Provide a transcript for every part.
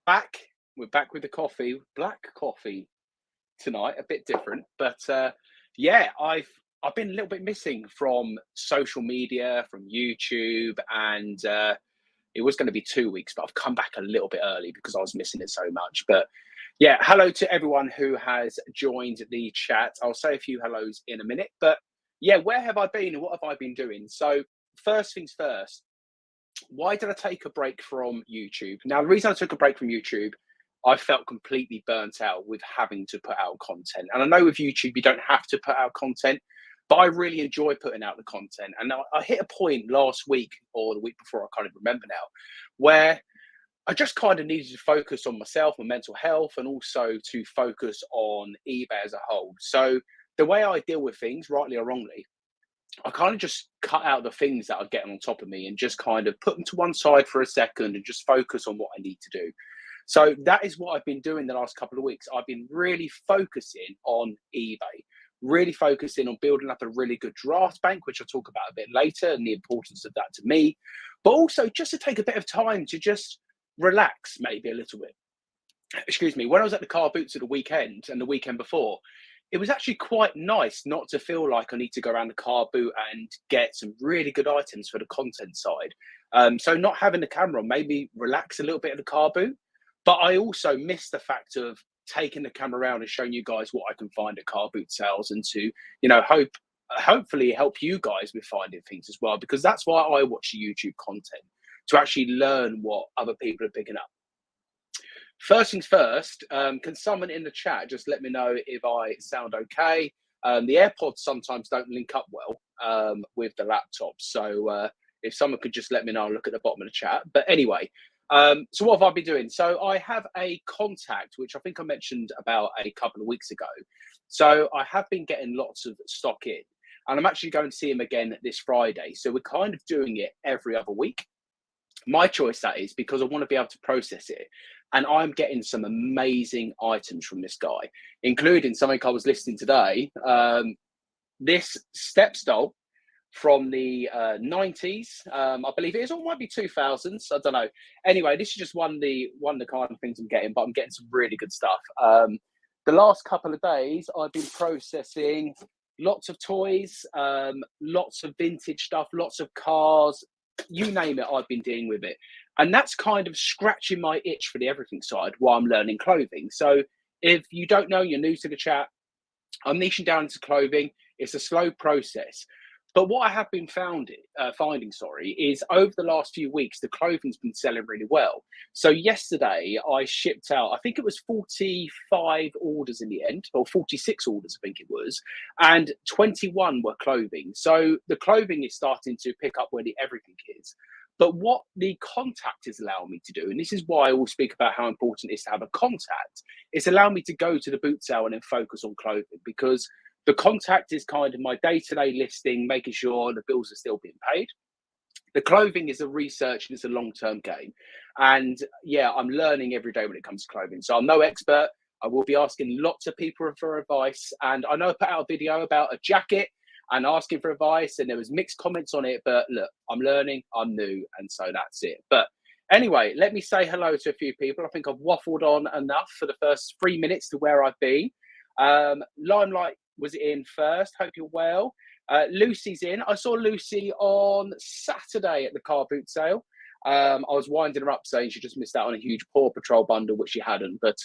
back. We're back with the coffee, black coffee tonight, a bit different. But yeah, I've been a little bit missing from social media, from YouTube, and it was going to be 2 weeks, but I've come back a little bit early because I was missing it so much. But yeah, hello to everyone who has joined the chat. I'll say a few hellos in a minute. But yeah, where have I been and what have I been doing? So first things first, why did I take a break from YouTube? Now, the reason I took a break from YouTube, I felt completely burnt out with having to put out content. And I know with YouTube, you don't have to put out content, but I really enjoy putting out the content. And I hit a point last week or the week before, I can't even remember now, where I just kind of needed to focus on myself, my mental health, and also to focus on eBay as a whole. So the way I deal with things, rightly or wrongly, I kind of just cut out the things that are getting on top of me and just kind of put them to one side for a second and just focus on what I need to do. So that is what I've been doing the last couple of weeks. I've been really focusing on eBay, really focusing on building up a really good draft bank, which I'll talk about a bit later and the importance of that to me, but also just to take a bit of time to just relax maybe a little bit. Excuse me, when I was at the car boots at the weekend and the weekend before, it was actually quite nice not to feel like I need to go around the car boot and get some really good items for the content side. So not having the camera on made me relax a little bit at the car boot, but I also miss the fact of taking the camera around and showing you guys what I can find at car boot sales and to, hopefully help you guys with finding things as well, because that's why I watch YouTube content, to actually learn what other people are picking up. First things first, can someone in the chat just let me know if I sound okay? The AirPods sometimes don't link up well with the laptop. So if someone could just let me know, I'll look at the bottom of the chat. But anyway, so what have I been doing? So I have a contact, which I think I mentioned about a couple of weeks ago. So I have been getting lots of stock in, and I'm actually going to see him again this Friday. So we're kind of doing it every other week. My choice, that is, because I want to be able to process it. And I'm getting some amazing items from this guy, including something I was listing today. This step stole from the 90s, I believe it is, or it might be 2000s. I don't know. Anyway, this is just one of the kind of things I'm getting, but I'm getting some really good stuff. The last couple of days, I've been processing lots of toys, lots of vintage stuff, lots of cars, you name it, I've been dealing with it. And that's kind of scratching my itch for the everything side while I'm learning clothing. So if you don't know, you're new to the chat, I'm niching down into clothing. It's a slow process. But what I have been finding, is over the last few weeks, the clothing's been selling really well. So yesterday I shipped out, I think it was 45 orders in the end, or 46 orders, I think it was, and 21 were clothing. So the clothing is starting to pick up where the everything is. But what the contact is allowing me to do, and this is why I will speak about how important it is to have a contact, it's allowing me to go to the boot sale and then focus on clothing, because the contact is kind of my day-to-day listing, making sure the bills are still being paid. The clothing is a research and it's a long-term game. And yeah, I'm learning every day when it comes to clothing. So I'm no expert. I will be asking lots of people for advice. And I know I put out a video about a jacket and asking for advice, and there was mixed comments on it. But look, I'm learning, I'm new, and so that's it. But anyway, let me say hello to a few people. I think I've waffled on enough for the first 3 minutes to where I've been. Limelight was in first. Hope you're well. Lucy's in. I saw Lucy on Saturday at the car boot sale. I was winding her up saying she just missed out on a huge Paw Patrol bundle, which she hadn't. But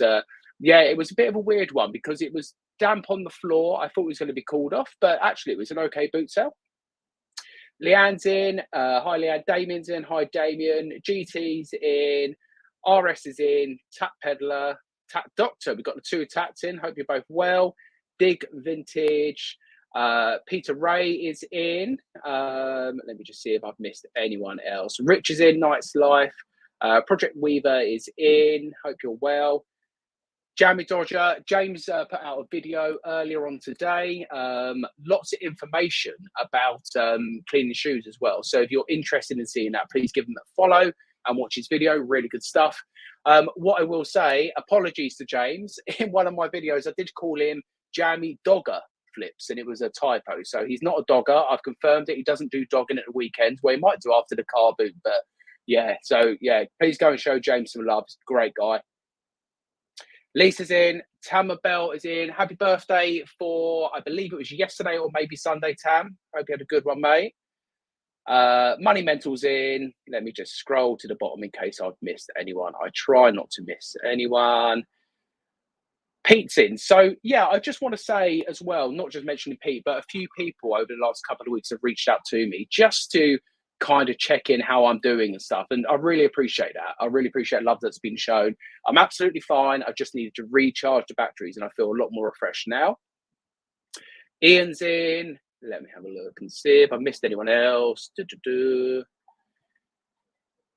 yeah, it was a bit of a weird one because it was damp on the floor. I thought it was going to be called off, but actually it was an okay boot sale. Leanne's in. Hi, Leanne. Damien's in. Hi, Damien. GT's in. RS is in. Tap Peddler. Tap Doctor. We've got the two taps in. Hope you're both well. Dig Vintage. Peter Ray is in. Let me just see if I've missed anyone else. Rich is in. Night's Life. Project Weaver is in. Hope you're well. Jamie Dodger, James put out a video earlier on today. Lots of information about cleaning shoes as well. So if you're interested in seeing that, please give him a follow and watch his video. Really good stuff. What I will say, apologies to James. In one of my videos, I did call him Jamie Dogger Flips, and it was a typo. So he's not a dogger. I've confirmed it. He doesn't do dogging at the weekends. Well, he might do after the car boot, but Yeah, so yeah, please go and show James some love. He's a great guy. Lisa's in. Tama Bell is in. Happy birthday for, I believe it was yesterday or maybe Sunday, Tam. Hope you had a good one, mate. Money Mental's in. Let me just scroll to the bottom in case I've missed anyone. I try not to miss anyone. Pete's in. So yeah, I just want to say as well, not just mentioning Pete, but a few people over the last couple of weeks have reached out to me just to kind of check in how I'm doing and stuff. And I really appreciate that. I really appreciate love that's been shown. I'm absolutely fine. I just needed to recharge the batteries and I feel a lot more refreshed now. Ian's in. Let me have a look and see if I missed anyone else.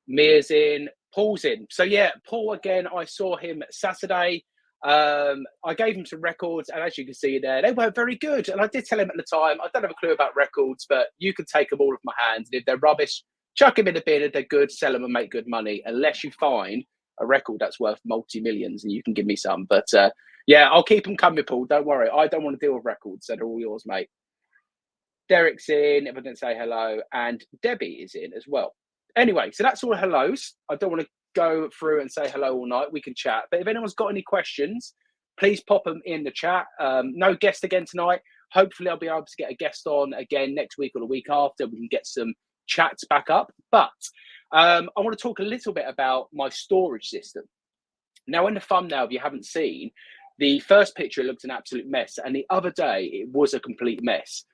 Mia's in. Paul's in. So yeah, Paul again, I saw him Saturday. I gave him some records, and as you can see there, they weren't very good. And I did tell him at the time, I don't have a clue about records, but you can take them all off my hands. And if they're rubbish, chuck them in the bin. If they're good, sell them and make good money, unless you find a record that's worth multi-millions and you can give me some. But yeah, I'll keep them coming, Paul. Don't worry. I don't want to deal with records, so they're all yours, mate. Derek's in, if I didn't say hello, and Debbie is in as well. Anyway, so that's all hellos. I don't want to go through and say hello all night. We can chat. But if anyone's got any questions, please pop them in the chat. No guest again tonight. Hopefully, I'll be able to get a guest on again next week or the week after. We can get some chats back up. But I want to talk a little bit about my storage system. Now, in the thumbnail, if you haven't seen, the first picture looked an absolute mess. And the other day, it was a complete mess.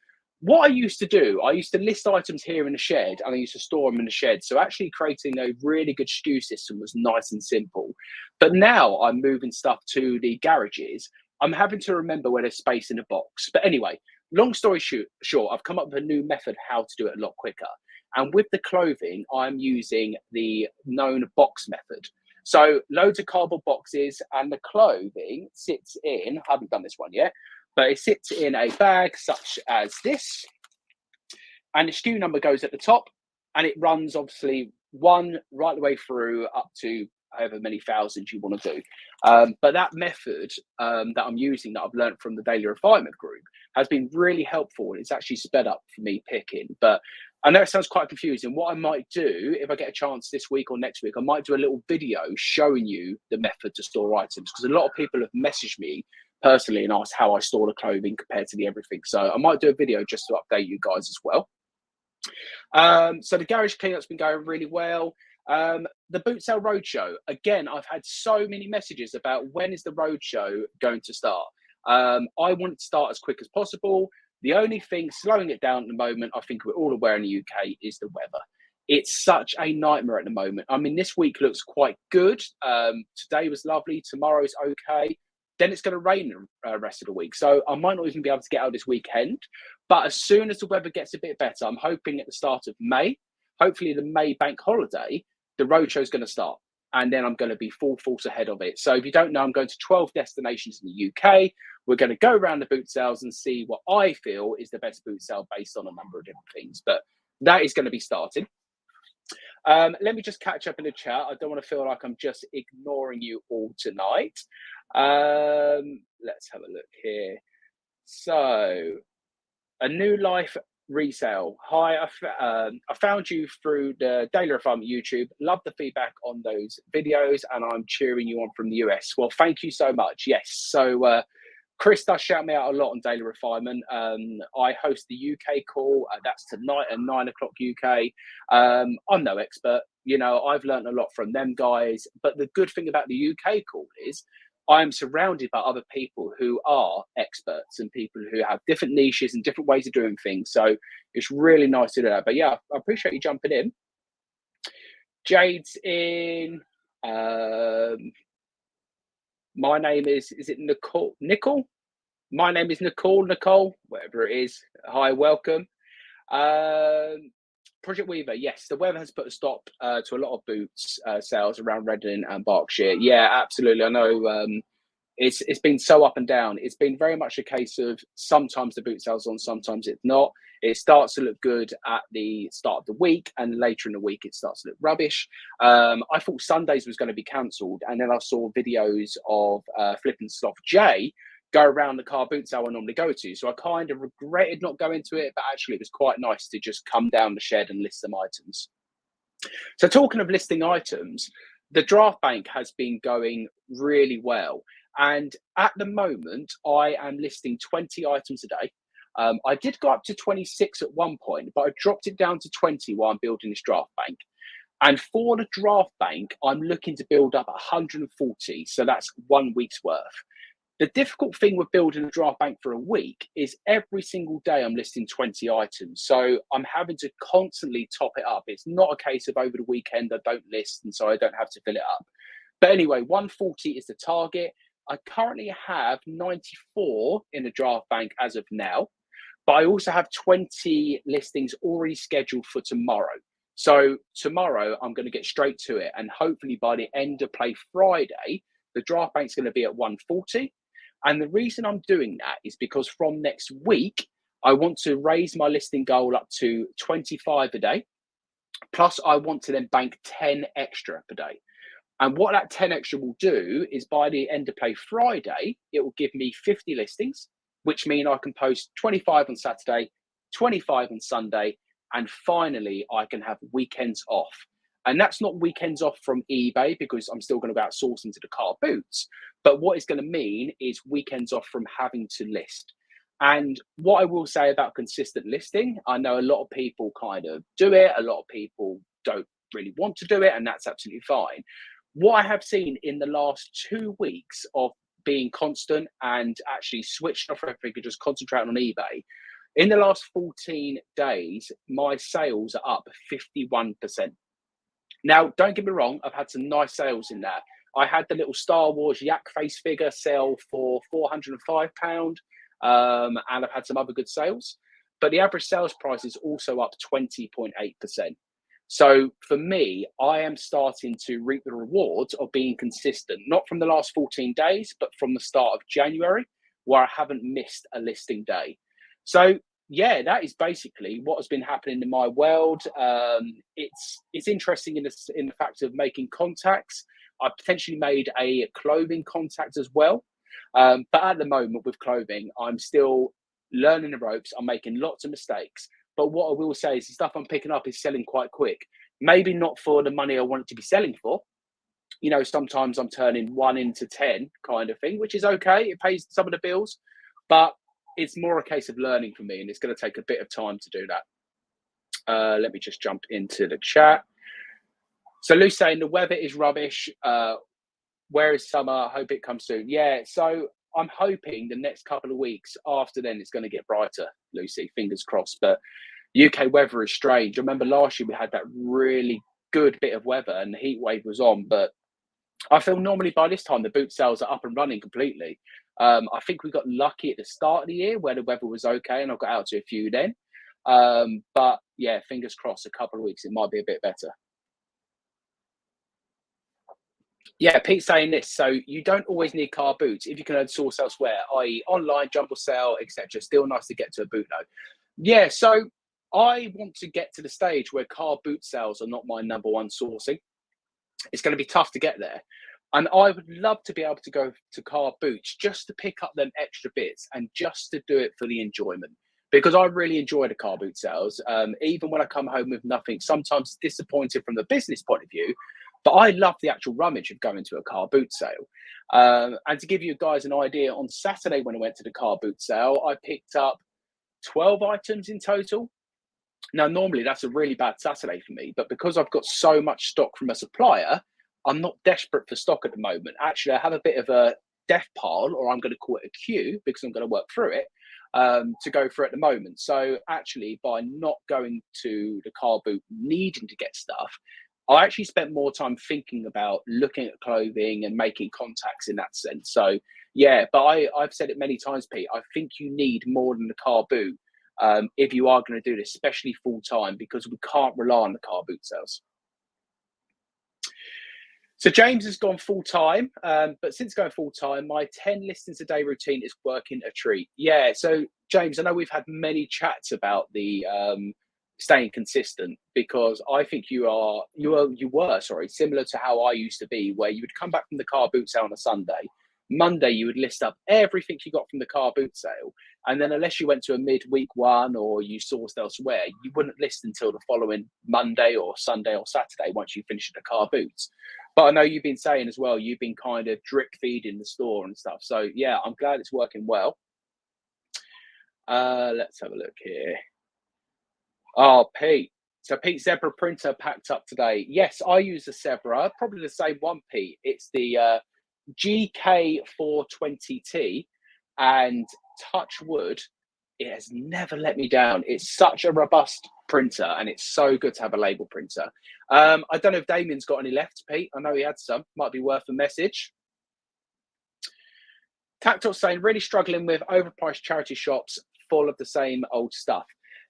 What I used to do, I used to list items here in the shed and I used to store them in the shed. So actually creating a really good stew system was nice and simple. But now I'm moving stuff to the garages. I'm having to remember where there's space in the box. But anyway, long story short, I've come up with a new method how to do it a lot quicker. And with the clothing, I'm using the known box method. So loads of cardboard boxes and the clothing sits in, I haven't done this one yet, but it sits in a bag such as this, and the SKU number goes at the top, and it runs obviously one right the way through up to however many thousands you want to do. But that method that I'm using, that I've learned from the Daily Refinement group, has been really helpful. It's actually sped up for me picking. But I know it sounds quite confusing. What I might do, if I get a chance this week or next week, I might do a little video showing you the method to store items, because a lot of people have messaged me personally and asked how I store the clothing compared to the everything. So I might do a video just to update you guys as well. So the garage cleanup's been going really well. The Boot Sale Roadshow, again, I've had so many messages about when is the roadshow going to start. I want it to start as quick as possible. The only thing slowing it down at the moment, I think we're all aware in the UK, is the weather. It's such a nightmare at the moment. I mean, this week looks quite good. Today was lovely. Tomorrow's okay. Then it's going to rain the rest of the week. So I might not even be able to get out this weekend. But as soon as the weather gets a bit better, I'm hoping at the start of May, hopefully the May bank holiday, the roadshow is going to start. And then I'm going to be full force ahead of it. So if you don't know, I'm going to 12 destinations in the UK. We're going to go around the boot sales and see what I feel is the best boot sale based on a number of different things. But that is going to be starting. Let me just catch up in the chat. I don't want to feel like I'm just ignoring you all tonight. Let's have a look here. So, a new life resale. Hi, I found you through the Daily Refinement YouTube. Love the feedback on those videos, and I'm cheering you on from the US. Well, thank you so much. Yes, so Chris does shout me out a lot on Daily Refinement. I host the UK call. That's tonight at 9 o'clock UK. I'm no expert. You know, I've learned a lot from them guys. But the good thing about the UK call is I'm surrounded by other people who are experts and people who have different niches and different ways of doing things. So it's really nice to do that. But yeah, I appreciate you jumping in. Jade's in. My name is it Nicole? My name is Nicole, whatever it is. Hi, welcome. Project Weaver, yes, the weather has put a stop to a lot of boots sales around Reading and Berkshire. Yeah, absolutely. I know it's been so up and down. It's been very much a case of sometimes the boot sales on, sometimes it's not. It starts to look good at the start of the week, and later in the week it starts to look rubbish. I thought Sundays was going to be cancelled, and then I saw videos of Flip and Sloth J go around the car boot sale I normally go to. So I kind of regretted not going to it, but actually it was quite nice to just come down the shed and list some items. So talking of listing items, the draft bank has been going really well. And at the moment, I am listing 20 items a day. I did go up to 26 at one point, but I dropped it down to 20 while I'm building this draft bank. And for the draft bank, I'm looking to build up 140. So that's 1 week's worth. The difficult thing with building a draft bank for a week is every single day I'm listing 20 items. So I'm having to constantly top it up. It's not a case of over the weekend I don't list and so I don't have to fill it up. But anyway, 140 is the target. I currently have 94 in the draft bank as of now, but I also have 20 listings already scheduled for tomorrow. So tomorrow I'm going to get straight to it. And hopefully by the end of play Friday, the draft bank's going to be at 140. And the reason I'm doing that is because from next week, I want to raise my listing goal up to 25 a day. Plus, I want to then bank 10 extra per day. And what that 10 extra will do is by the end of play Friday, it will give me 50 listings, which mean I can post 25 on Saturday, 25 on Sunday, and finally I can have weekends off. And that's not weekends off from eBay because I'm still going to go outsource into the car boots. But what it's going to mean is weekends off from having to list. And what I will say about consistent listing, I know a lot of people kind of do it. A lot of people don't really want to do it, and that's absolutely fine. What I have seen in the last 2 weeks of being constant and actually switched off everything and just concentrating on eBay, in the last 14 days, my sales are up 51%. Now, don't get me wrong, I've had some nice sales in there. I had the little Star Wars Yak face figure sell for £405, and I've had some other good sales. But the average sales price is also up 20.8%. So for me, I am starting to reap the rewards of being consistent, not from the last 14 days, but from the start of January, where I haven't missed a listing day. So yeah, that is basically what has been happening in my world. It's interesting in the fact of making contacts. I potentially made a clothing contact as well, but at the moment with clothing, I'm still learning the ropes. I'm making lots of mistakes, but what I will say is the stuff I'm picking up is selling quite quick. Maybe not for the money I want it to be selling for. You know, sometimes I'm turning 1 into 10 kind of thing, which is okay. It pays some of the bills, but it's more a case of learning for me, and it's going to take a bit of time to do that. Let me just jump into the chat. So Lou's saying the weather is rubbish. Where is summer? I hope it comes soon. Yeah, so I'm hoping the next couple of weeks after then it's going to get brighter, Lucy, fingers crossed. But UK weather is strange. I remember last year we had that really good bit of weather and the heat wave was on, but I feel normally by this time the boot sales are up and running completely. I think we got lucky at the start of the year where the weather was okay and I got out to a few then. But yeah, fingers crossed, a couple of weeks it might be a bit better. Yeah, Pete's saying this. So you don't always need car boots if you can earn source elsewhere, i.e., online, jumble sale, etc. Still nice to get to a boot though. Yeah, so I want to get to the stage where car boot sales are not my number one sourcing. It's going to be tough to get there. And I would love to be able to go to car boots just to pick up them extra bits and just to do it for the enjoyment. Because I really enjoy the car boot sales. Even when I come home with nothing, sometimes disappointed from the business point of view, but I love the actual rummage of going to a car boot sale. And to give you guys an idea, on Saturday when I went to the car boot sale, I picked up 12 items in total. Now, normally that's a really bad Saturday for me, but because I've got so much stock from a supplier, I'm not desperate for stock at the moment. Actually, I have a bit of a death pile, or I'm going to call it a queue because I'm going to work through it to go through at the moment. So actually, by not going to the car boot needing to get stuff, I actually spent more time thinking about looking at clothing and making contacts in that sense. So yeah, but I've said it many times, Pete. I think you need more than the car boot if you are going to do this, especially full time, because we can't rely on the car boot sales. So James has gone full time, but since going full time, my 10 listings a day routine is working a treat. Yeah. So James, I know we've had many chats about the staying consistent because I think you were similar to how I used to be, where you would come back from the car boot sale on a Sunday. Monday you would list up everything you got from the car boot sale, and then unless you went to a midweek one or you sourced elsewhere, you wouldn't list until the following Monday or Sunday or Saturday once you finished the car boots. But I know you've been saying as well, you've been kind of drip feeding the store and stuff. So yeah, I'm glad it's working well. Let's have a look here. Oh, Pete. So Pete, Zebra printer packed up today. Yes, I use a Zebra, probably the same one, Pete. It's the GK420T, and touch wood, it has never let me down. It's such a robust printer, and it's so good to have a label printer. I don't know if Damien's got any left, Pete. I know he had some. Might be worth a message. Tactile saying, really struggling with overpriced charity shops full of the same old stuff.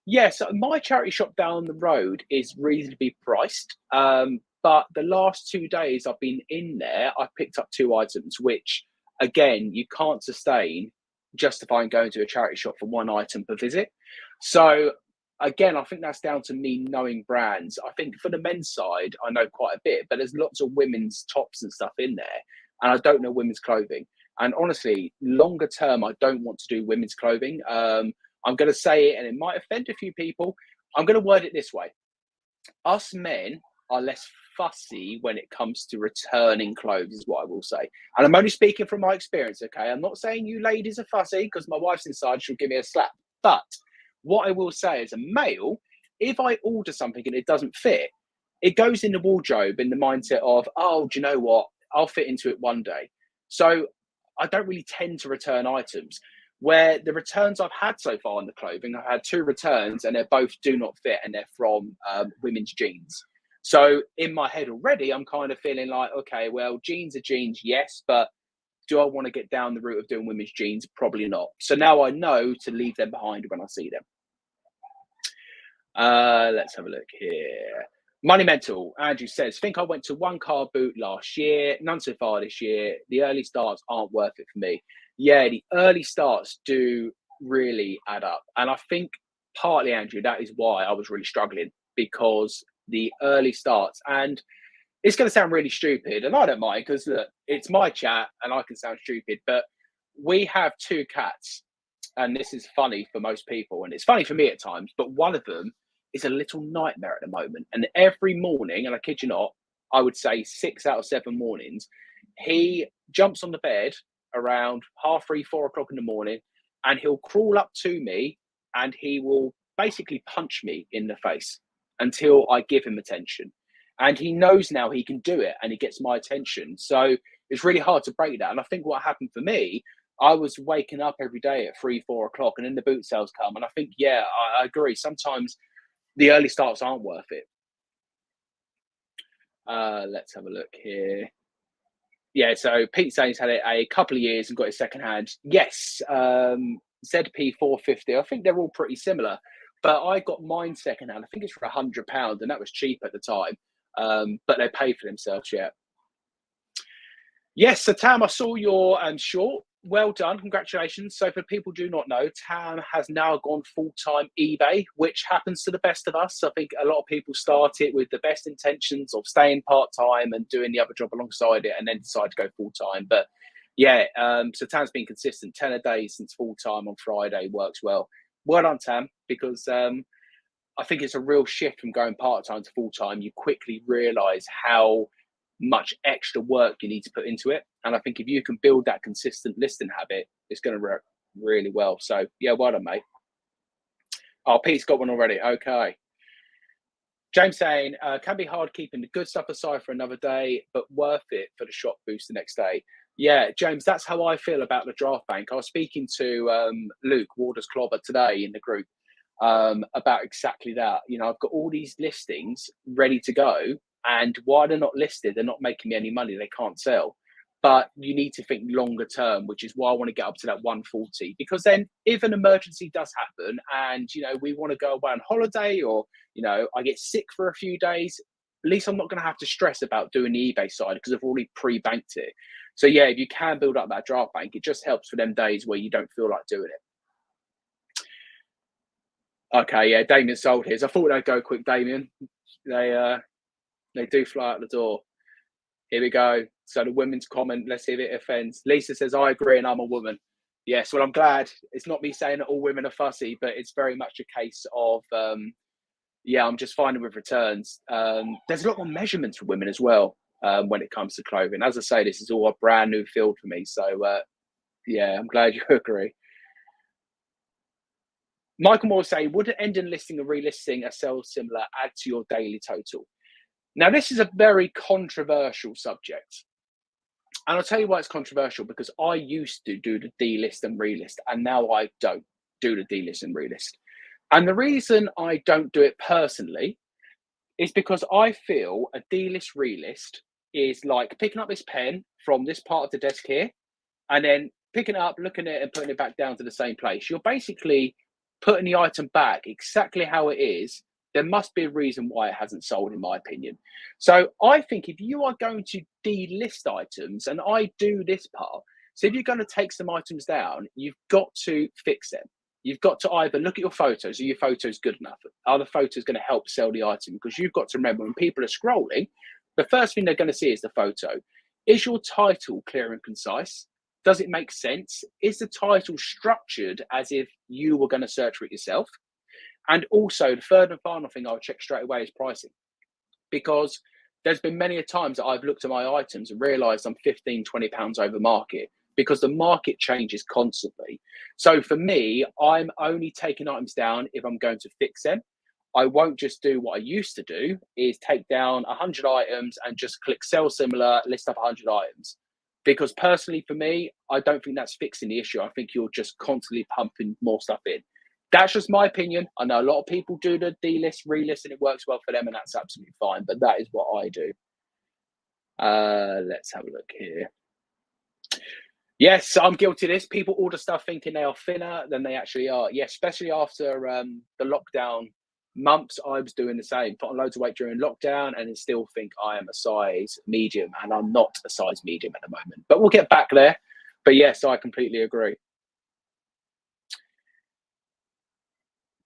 Yes, my charity shop down the road is reasonably priced. But the last 2 days I've been in there, I've picked up 2 items, which again, you can't sustain justifying going to a charity shop for 1 item per visit. So again, I think that's down to me knowing brands. I think for the men's side, I know quite a bit, but there's lots of women's tops and stuff in there, and I don't know women's clothing. And honestly, longer term, I don't want to do women's clothing. I'm going to say it, and it might offend a few people. I'm going to word it this way. Us men are less fussy when it comes to returning clothes, is what I will say. And I'm only speaking from my experience, okay? I'm not saying you ladies are fussy, because my wife's inside, she'll give me a slap. But what I will say as a male, if I order something and it doesn't fit, it goes in the wardrobe in the mindset of, oh, do you know what? I'll fit into it one day. So I don't really tend to return items. Where the returns I've had so far in the clothing, I've had 2 returns and they're both do not fit, and they're from women's jeans. So in my head already, I'm kind of feeling like, okay, well, jeans are jeans, yes, but do I want to get down the route of doing women's jeans? Probably not. So now I know to leave them behind when I see them. Let's have a look here. Money Mental, Andrew says, think I went to 1 car boot last year, none so far this year. The early starts aren't worth it for me. Yeah, the early starts do really add up. And I think partly, Andrew, that is why I was really struggling, because the early starts, and it's going to sound really stupid, and I don't mind, because look, it's my chat and I can sound stupid, but we have 2 cats, and this is funny for most people, and it's funny for me at times, but one of them is a little nightmare at the moment. And every morning, and I kid you not, I would say 6 out of 7 mornings, he jumps on the bed around 3:30, 4 o'clock in the morning, and he'll crawl up to me and he will basically punch me in the face until I give him attention. And he knows now he can do it, and he gets my attention. So it's really hard to break that. And I think what happened for me, I was waking up every day at 3, 4 o'clock, and then the boot sales come. And I think, yeah, I agree. Sometimes the early starts aren't worth it. Let's have a look here. Yeah, so Pete Sainz had it a couple of years and got his second hand. Yes, ZP 450. I think they're all pretty similar, but I got mine second hand. I think it's for £100, and that was cheap at the time. But they pay for themselves, yeah. Yes, so Tam, I saw your short. Well done, congratulations. So for people who do not know, Tam has now gone full-time eBay, which happens to the best of us. I think a lot of people start it with the best intentions of staying part-time and doing the other job alongside it, and then decide to go full-time. But yeah, so Tam's been consistent. 10 a day since full-time on Friday works well. Well done, Tam, because I think it's a real shift from going part-time to full-time. You quickly realise how much extra work you need to put into it. And I think if you can build that consistent listing habit, it's going to work really well. So yeah, well done, mate. Oh, Pete's got one already. Okay. James saying, can be hard keeping the good stuff aside for another day, but worth it for the shop boost the next day. Yeah, James, that's how I feel about the draft bank. I was speaking to Luke Waters Clobber today in the group about exactly that. You know, I've got all these listings ready to go, and why they're not listed, they're not making me any money. They can't sell. But you need to think longer term, which is why I want to get up to that 140. Because then if an emergency does happen and, you know, we want to go away on holiday, or, you know, I get sick for a few days, at least I'm not going to have to stress about doing the eBay side, because I've already pre-banked it. So yeah, if you can build up that draft bank, it just helps for them days where you don't feel like doing it. Okay, yeah, Damien sold his. I thought they'd go quick, Damien. They do fly out the door. Here we go. So the women's comment, let's see if it offends. Lisa says, I agree, and I'm a woman. Yes, well, I'm glad. It's not me saying that all women are fussy, but it's very much a case of, yeah, I'm just finding with returns. There's a lot more measurements for women as well when it comes to clothing. As I say, this is all a brand new field for me. So, yeah, I'm glad you agree. Michael Moore say, would an ending listing and relisting a sell similar add to your daily total? Now, this is a very controversial subject. And I'll tell you why it's controversial, because I used to do the delist and relist, and now I don't do the delist and relist. And the reason I don't do it personally is because I feel a delist relist is like picking up this pen from this part of the desk here and then picking it up, looking at it, and putting it back down to the same place. You're basically putting the item back exactly how it is. There must be a reason why it hasn't sold, in my opinion. So I think if you are going to delist items, and I do this part, so if you're going to take some items down, you've got to fix them. You've got to either look at your photos. Are your photos good enough? Are the photos going to help sell the item? Because you've got to remember, when people are scrolling, the first thing they're going to see is the photo. Is your title clear and concise? Does it make sense? Is the title structured as if you were going to search for it yourself? And also, the third and final thing I'll check straight away is pricing. Because there's been many a times that I've looked at my items and realized I'm 15, 20 pounds over market, because the market changes constantly. So for me, I'm only taking items down if I'm going to fix them. I won't just do what I used to do, is take down 100 items and just click sell similar, list up 100 items. Because personally, for me, I don't think that's fixing the issue. I think you're just constantly pumping more stuff in. That's just my opinion. I know a lot of people do the delist, relist, and it works well for them, and that's absolutely fine. But that is what I do. Let's have a look here. Yes, I'm guilty of this. People order stuff thinking they are thinner than they actually are. Yeah, especially after the lockdown months, I was doing the same. Put on loads of weight during lockdown and then still think I am a size medium, and I'm not a size medium at the moment. But we'll get back there. But yes, I completely agree.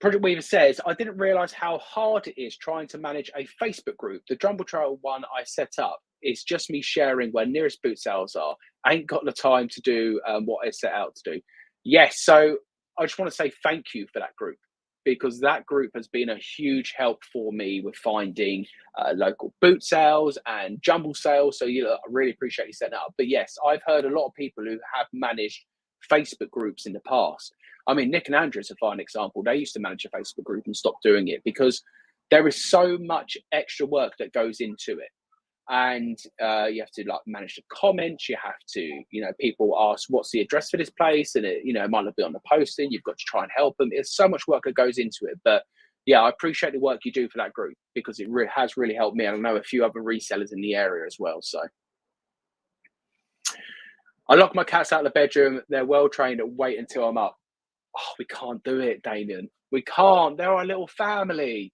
Project Weaver says, I didn't realize how hard it is trying to manage a Facebook group. The Jumble Trail one I set up is just me sharing where nearest boot sales are. I ain't got the time to do what I set out to do. Yes, so I just want to say thank you for that group, because that group has been a huge help for me with finding local boot sales and jumble sales. So I really appreciate you setting that up. But yes, I've heard a lot of people who have managed Facebook groups in the past. I mean, Nick and Andrew is a fine example. They used to manage a Facebook group and stopped doing it because there is so much extra work that goes into it. And you have to like manage the comments. You have to, people ask, what's the address for this place? And it might not be on the posting. You've got to try and help them. There's so much work that goes into it. But yeah, I appreciate the work you do for that group, because it has really helped me. And I know a few other resellers in the area as well. So I lock my cats out of the bedroom. They're well trained and wait until I'm up. Oh, we can't do it, Damien. We can't. They're our little family.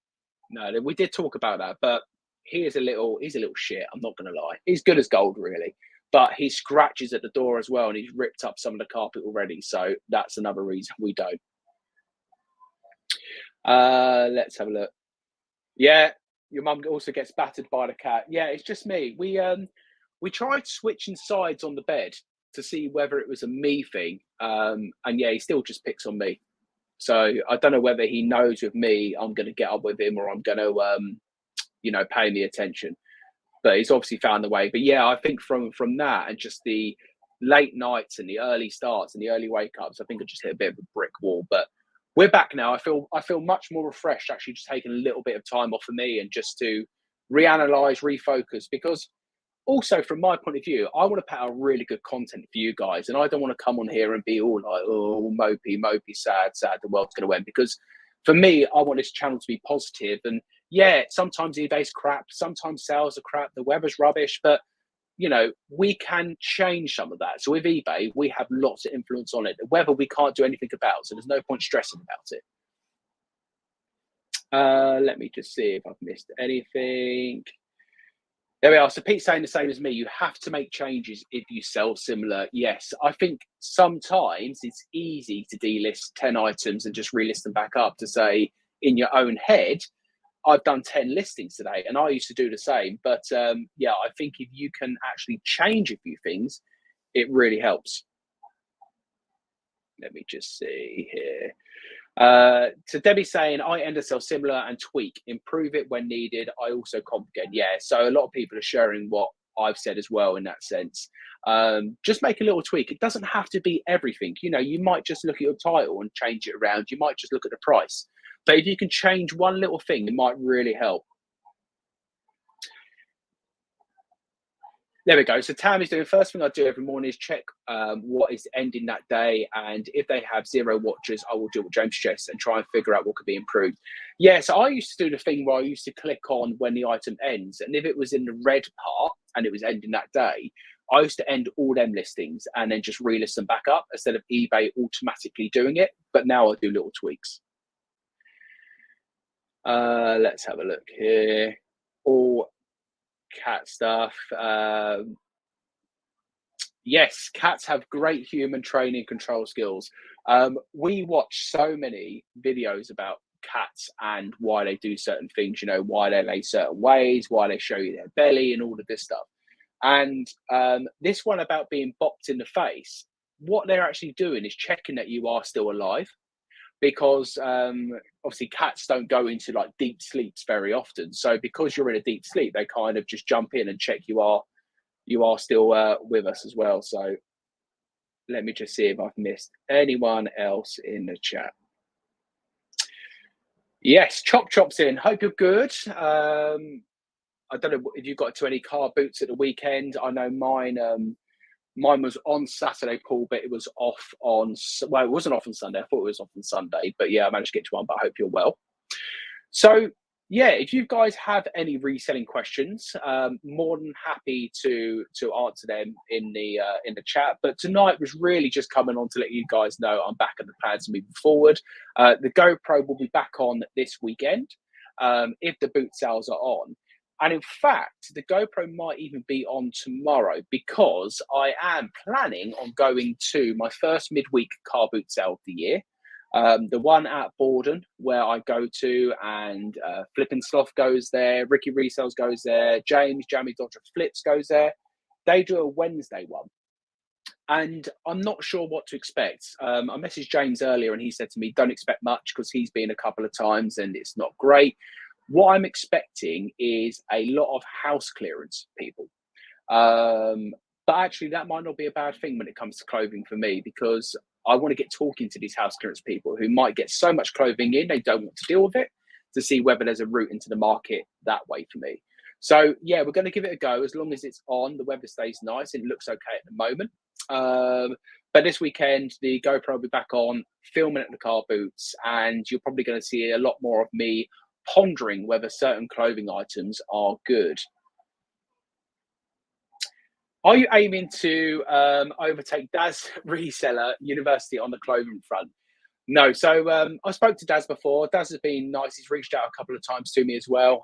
No, we did talk about that, but he's a little shit. I'm not going to lie. He's good as gold, really. But he scratches at the door as well, and he's ripped up some of the carpet already. So that's another reason we don't. Let's have a look. Yeah, your mum also gets battered by the cat. Yeah, it's just me. We tried switching sides on the bed to see whether it was a me thing. And yeah, he still just picks on me. So I don't know whether he knows with me, I'm going to get up with him, or I'm going to, pay me attention. But he's obviously found the way. But yeah, I think from that and just the late nights and the early starts and the early wake ups, I think I just hit a bit of a brick wall. But we're back now. I feel much more refreshed, actually, just taking a little bit of time off of me and just to reanalyze, refocus, because also from my point of view, I want to put out really good content for you guys, and I don't want to come on here and be all like, oh, mopey, sad, the world's going to end. Because for me, I want this channel to be positive. And yeah, sometimes eBay's crap, sometimes sales are crap, the weather's rubbish, but we can change some of that. So with eBay, we have lots of influence on it. The weather we can't do anything about, so there's no point stressing about it. Let me just see if I've missed anything. There we are. So Pete's saying the same as me. You have to make changes if you sell similar. Yes, I think sometimes it's easy to delist 10 items and just relist them back up to say in your own head, I've done 10 listings today, and I used to do the same. But yeah, I think if you can actually change a few things, it really helps. Let me just see here. So Debbie saying, I end a sell similar and tweak, improve it when needed. I also complicate. Yeah, so a lot of people are sharing what I've said as well in that sense. Just make a little tweak. It doesn't have to be everything. You know, you might just look at your title and change it around. You might just look at the price. But if you can change one little thing, it might really help. There we go. So Tam is doing, first thing I do every morning is check what is ending that day. And if they have 0 watches, I will do what James suggests and try and figure out what could be improved. Yeah, so I used to do the thing where I used to click on when the item ends. And if it was in the red part and it was ending that day, I used to end all them listings and then just relist them back up instead of eBay automatically doing it. But now I do little tweaks. Let's have a look here. All cat stuff. Yes, cats have great human training control skills. We watch so many videos about cats and why they do certain things, you know, why they lay certain ways, why they show you their belly and all of this stuff. And this one about being bopped in the face, what they're actually doing is checking that you are still alive because obviously cats don't go into like deep sleeps very often. So because you're in a deep sleep, they kind of just jump in and check you are still with us as well. So let me just see if I've missed anyone else in the chat. Yes, Chop's in. Hope you're good. I don't know if you got to any car boots at the weekend. I know mine. Mine was on Saturday, Paul, but it was off on. Well, it wasn't off on Sunday. I thought it was off on Sunday, but yeah, I managed to get to one. But I hope you're well. So yeah, if you guys have any reselling questions, more than happy to answer them in the chat. But tonight was really just coming on to let you guys know I'm back at the plans moving forward. The GoPro will be back on this weekend if the boot sales are on. And in fact, the GoPro might even be on tomorrow because I am planning on going to my first midweek car boot sale of the year. The one at Borden where I go to, and Flippin' Sloth goes there, Ricky Resells goes there, James, Jamie Dodger Flips goes there. They do a Wednesday one. And I'm not sure what to expect. I messaged James earlier and he said to me, don't expect much because he's been a couple of times and it's not great. What I'm expecting is a lot of house clearance people. But actually, that might not be a bad thing when it comes to clothing for me because I want to get talking to these house clearance people who might get so much clothing in, they don't want to deal with it, to see whether there's a route into the market that way for me. So, yeah, we're going to give it a go as long as it's on. The weather stays nice and it looks okay at the moment. But this weekend, the GoPro will be back on, filming at the car boots, and you're probably going to see a lot more of me pondering whether certain clothing items are good. Are you aiming to overtake Daz Reseller University on the clothing front? No. So I spoke to Daz before. Daz has been nice. He's reached out a couple of times to me as well.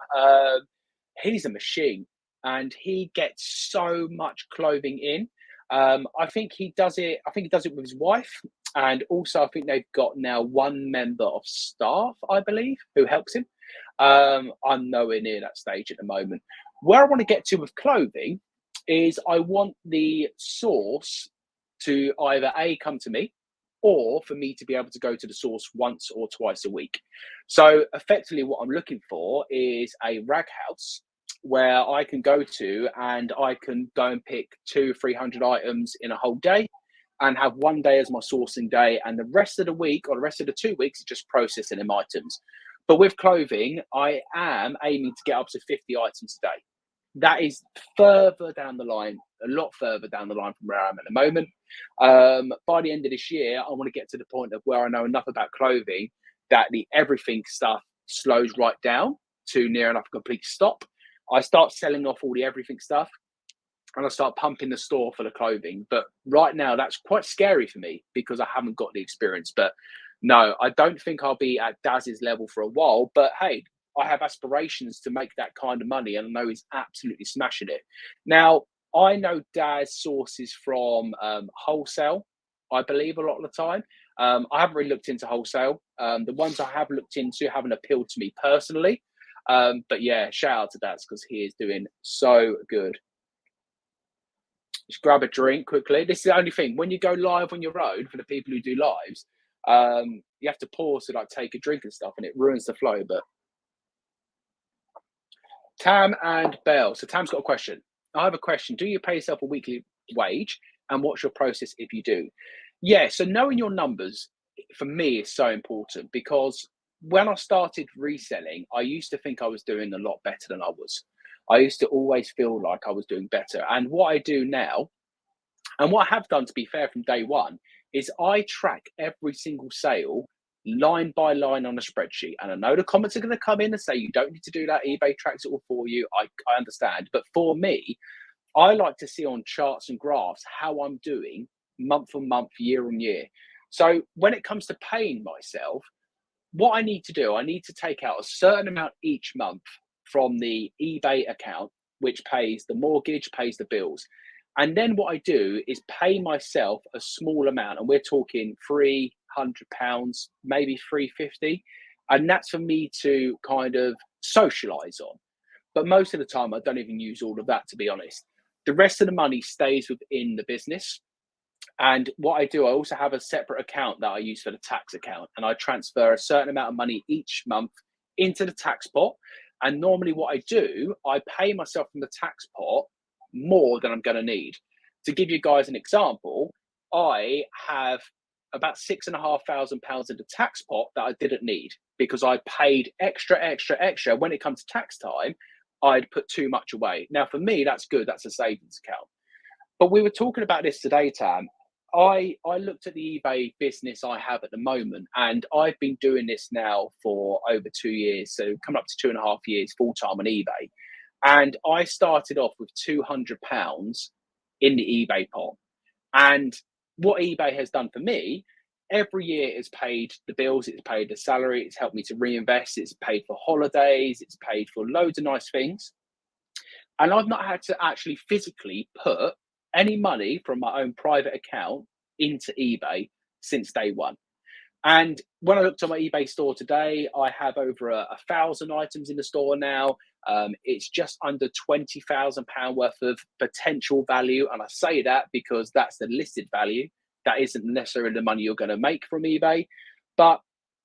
He's a machine and he gets so much clothing in. I think he does it. I think he does it with his wife. And also, I think they've got now one member of staff, I believe, who helps him. I'm nowhere near that stage at the moment. Where I want to get to with clothing is I want the source to either A, come to me, or for me to be able to go to the source once or twice a week. So effectively what I'm looking for is a rag house where I can go to and I can go and pick 200-300 items in a whole day and have one day as my sourcing day, and the rest of the week or the rest of the 2 weeks is just processing them items. But with clothing, I am aiming to get up to 50 items a day. That is further down the line, a lot further down the line from where I am at the moment. By the end of this year, I want to get to the point of where I know enough about clothing that the everything stuff slows right down to near enough a complete stop. I start selling off all the everything stuff and I start pumping the store for the clothing. But right now, that's quite scary for me because I haven't got the experience. But no, I don't think I'll be at Daz's level for a while. But hey, I have aspirations to make that kind of money, and I know he's absolutely smashing it. Now, I know Daz sources from wholesale, I believe, a lot of the time. I haven't really looked into wholesale. The ones I have looked into haven't appealed to me personally. But yeah, shout out to Daz because he is doing so good. Just grab a drink quickly. This is the only thing when you go live on your own for the people who do lives, you have to pause to like take a drink and stuff, and it ruins the flow. But Tam and Bell. So Tam's got a question. I have a question. Do you pay yourself a weekly wage? And what's your process if you do? Yeah, so knowing your numbers for me is so important because when I started reselling, I used to think I was doing a lot better than I was. I used to always feel like I was doing better. And what I do now, and what I have done to be fair from day one, is I track every single sale line by line on a spreadsheet. And I know the comments are going to come in and say, you don't need to do that. eBay tracks it all for you. I understand. But for me, I like to see on charts and graphs how I'm doing month on month, year on year. So when it comes to paying myself, what I need to do, I need to take out a certain amount each month from the eBay account, which pays the mortgage, pays the bills. And then what I do is pay myself a small amount, and we're talking £300, maybe 350, and that's for me to kind of socialize on. But most of the time, I don't even use all of that, to be honest. The rest of the money stays within the business. And what I do, I also have a separate account that I use for the tax account, and I transfer a certain amount of money each month into the tax pot. And normally, what I do, I pay myself from the tax pot more than I'm going to need. To give you guys an example, I have about £6,500 in the tax pot that I didn't need because I paid extra. When it comes to tax time, I'd put too much away. Now, for me, that's good. That's a savings account. But we were talking about this today, Tam. I looked at the eBay business I have at the moment, and I've been doing this now for over 2 years, so coming up to 2.5 years full time on eBay. And I started off with £200 in the eBay pot. And what eBay has done for me, every year it's paid the bills, it's paid the salary, it's helped me to reinvest, it's paid for holidays, it's paid for loads of nice things. And I've not had to actually physically put any money from my own private account into eBay since day one. And when I looked at my eBay store today, I have over 1,000 items in the store now. It's just under £20,000 worth of potential value. And I say that because that's the listed value. That isn't necessarily the money you're going to make from eBay. But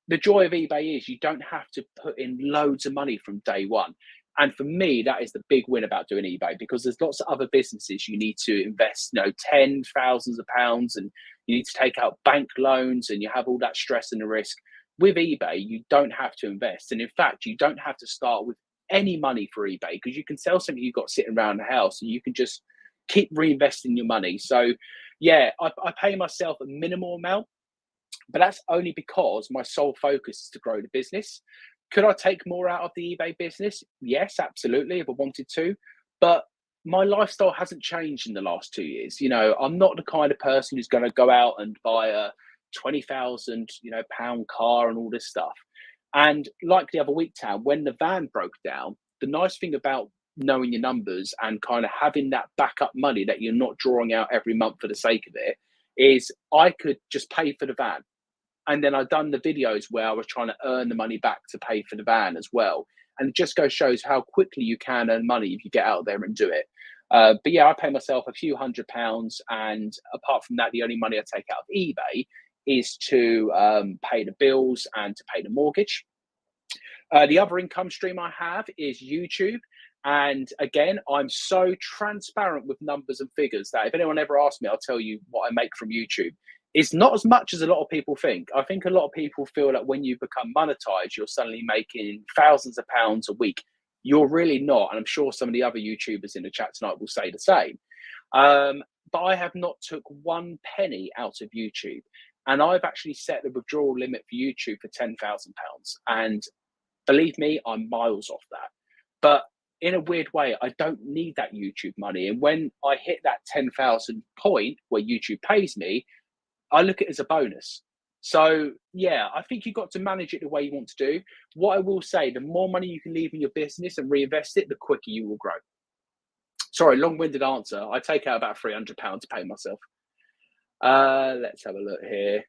the joy of eBay is you don't have to put in loads of money from day one. And for me, that is the big win about doing eBay because there's lots of other businesses you need to invest, thousands of pounds, and you need to take out bank loans, and you have all that stress and the risk. With eBay, you don't have to invest, and in fact, you don't have to start with any money for eBay because you can sell something you've got sitting around the house, and you can just keep reinvesting your money. So, yeah, I pay myself a minimal amount, but that's only because my sole focus is to grow the business. Could I take more out of the eBay business? Yes, absolutely, if I wanted to. But my lifestyle hasn't changed in the last 2 years. I'm not the kind of person who's going to go out and buy a 20,000, pound car and all this stuff. And like the other week, Tam, when the van broke down, the nice thing about knowing your numbers and kind of having that backup money that you're not drawing out every month for the sake of it is I could just pay for the van. And then I've done the videos where I was trying to earn the money back to pay for the van as well. And it just shows how quickly you can earn money if you get out there and do it. But yeah, I pay myself a few £100s. And apart from that, the only money I take out of eBay is to pay the bills and to pay the mortgage. The other income stream I have is YouTube. And again, I'm so transparent with numbers and figures that if anyone ever asks me, I'll tell you what I make from YouTube. It's not as much as a lot of people think. I think a lot of people feel that when you become monetized, you're suddenly making thousands of pounds a week. You're really not. And I'm sure some of the other YouTubers in the chat tonight will say the same. But I have not took one penny out of YouTube. And I've actually set the withdrawal limit for YouTube for £10,000. And believe me, I'm miles off that. But in a weird way, I don't need that YouTube money. And when I hit that 10,000 point where YouTube pays me, I look at it as a bonus. So yeah, I think you've got to manage it the way you want to do. What I will say, the more money you can leave in your business and reinvest it, the quicker you will grow. Sorry, long-winded answer. I take out about £300 to pay myself. Let's have a look here.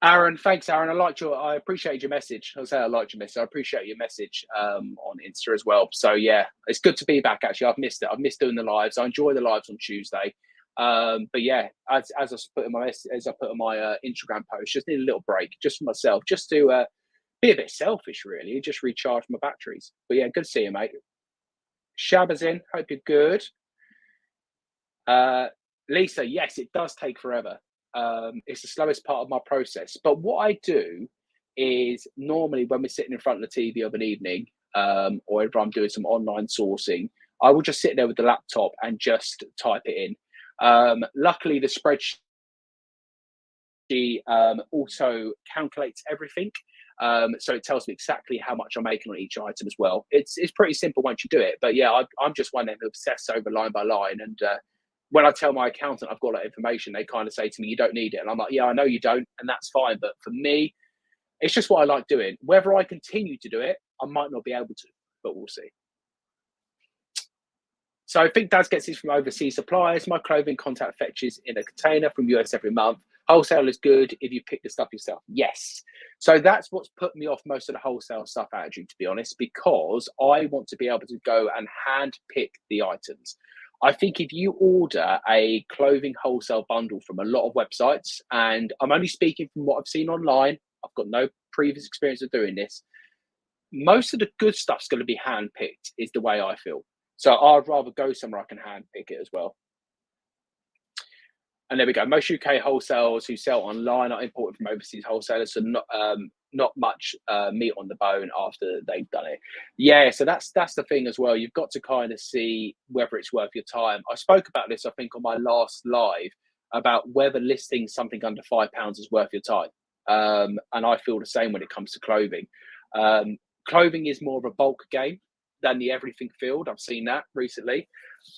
Aaron, thanks, Aaron. I appreciate your message. I'll say I liked your message. I appreciate your message on Insta as well. So yeah, it's good to be back. Actually, I've missed it. I've missed doing the lives. I enjoy the lives on Tuesday. But yeah, as I put in my Instagram post, just need a little break, just for myself, just to be a bit selfish, really, just recharge my batteries. But yeah, good to see you, mate. Shabba's in. Hope you're good. Uh, Lisa, yes, it does take forever. It's the slowest part of my process. But what I do is normally when we're sitting in front of the TV of an evening, or if I'm doing some online sourcing, I will just sit there with the laptop and just type it in. Luckily, the spreadsheet also calculates everything. So it tells me exactly how much I'm making on each item as well. It's pretty simple once you do it. But yeah, I'm just one who obsess over line by line. And when I tell my accountant I've got that information, they kind of say to me, "You don't need it," and I'm like, "Yeah, I know you don't, and that's fine." But for me, it's just what I like doing. Whether I continue to do it, I might not be able to, but we'll see. So I think Daz gets these from overseas suppliers. My clothing contact fetches in a container from US every month. Wholesale is good if you pick the stuff yourself. Yes. So that's what's put me off most of the wholesale stuff, Andrew, to be honest, because I want to be able to go and hand pick the items. I think if you order a clothing wholesale bundle from a lot of websites, and I'm only speaking from what I've seen online, I've got no previous experience of doing this, most of the good stuff's going to be hand picked, is the way I feel. So I'd rather go somewhere I can hand pick it as well. And there we go. Most UK wholesalers who sell online are imported from overseas wholesalers, so not much meat on the bone after they've done it. Yeah, so that's the thing as well. You've got to kind of see whether it's worth your time. I spoke about this, I think, on my last live about whether listing something under £5 is worth your time. And I feel the same when it comes to clothing. Clothing is more of a bulk game than the everything field. I've seen that recently.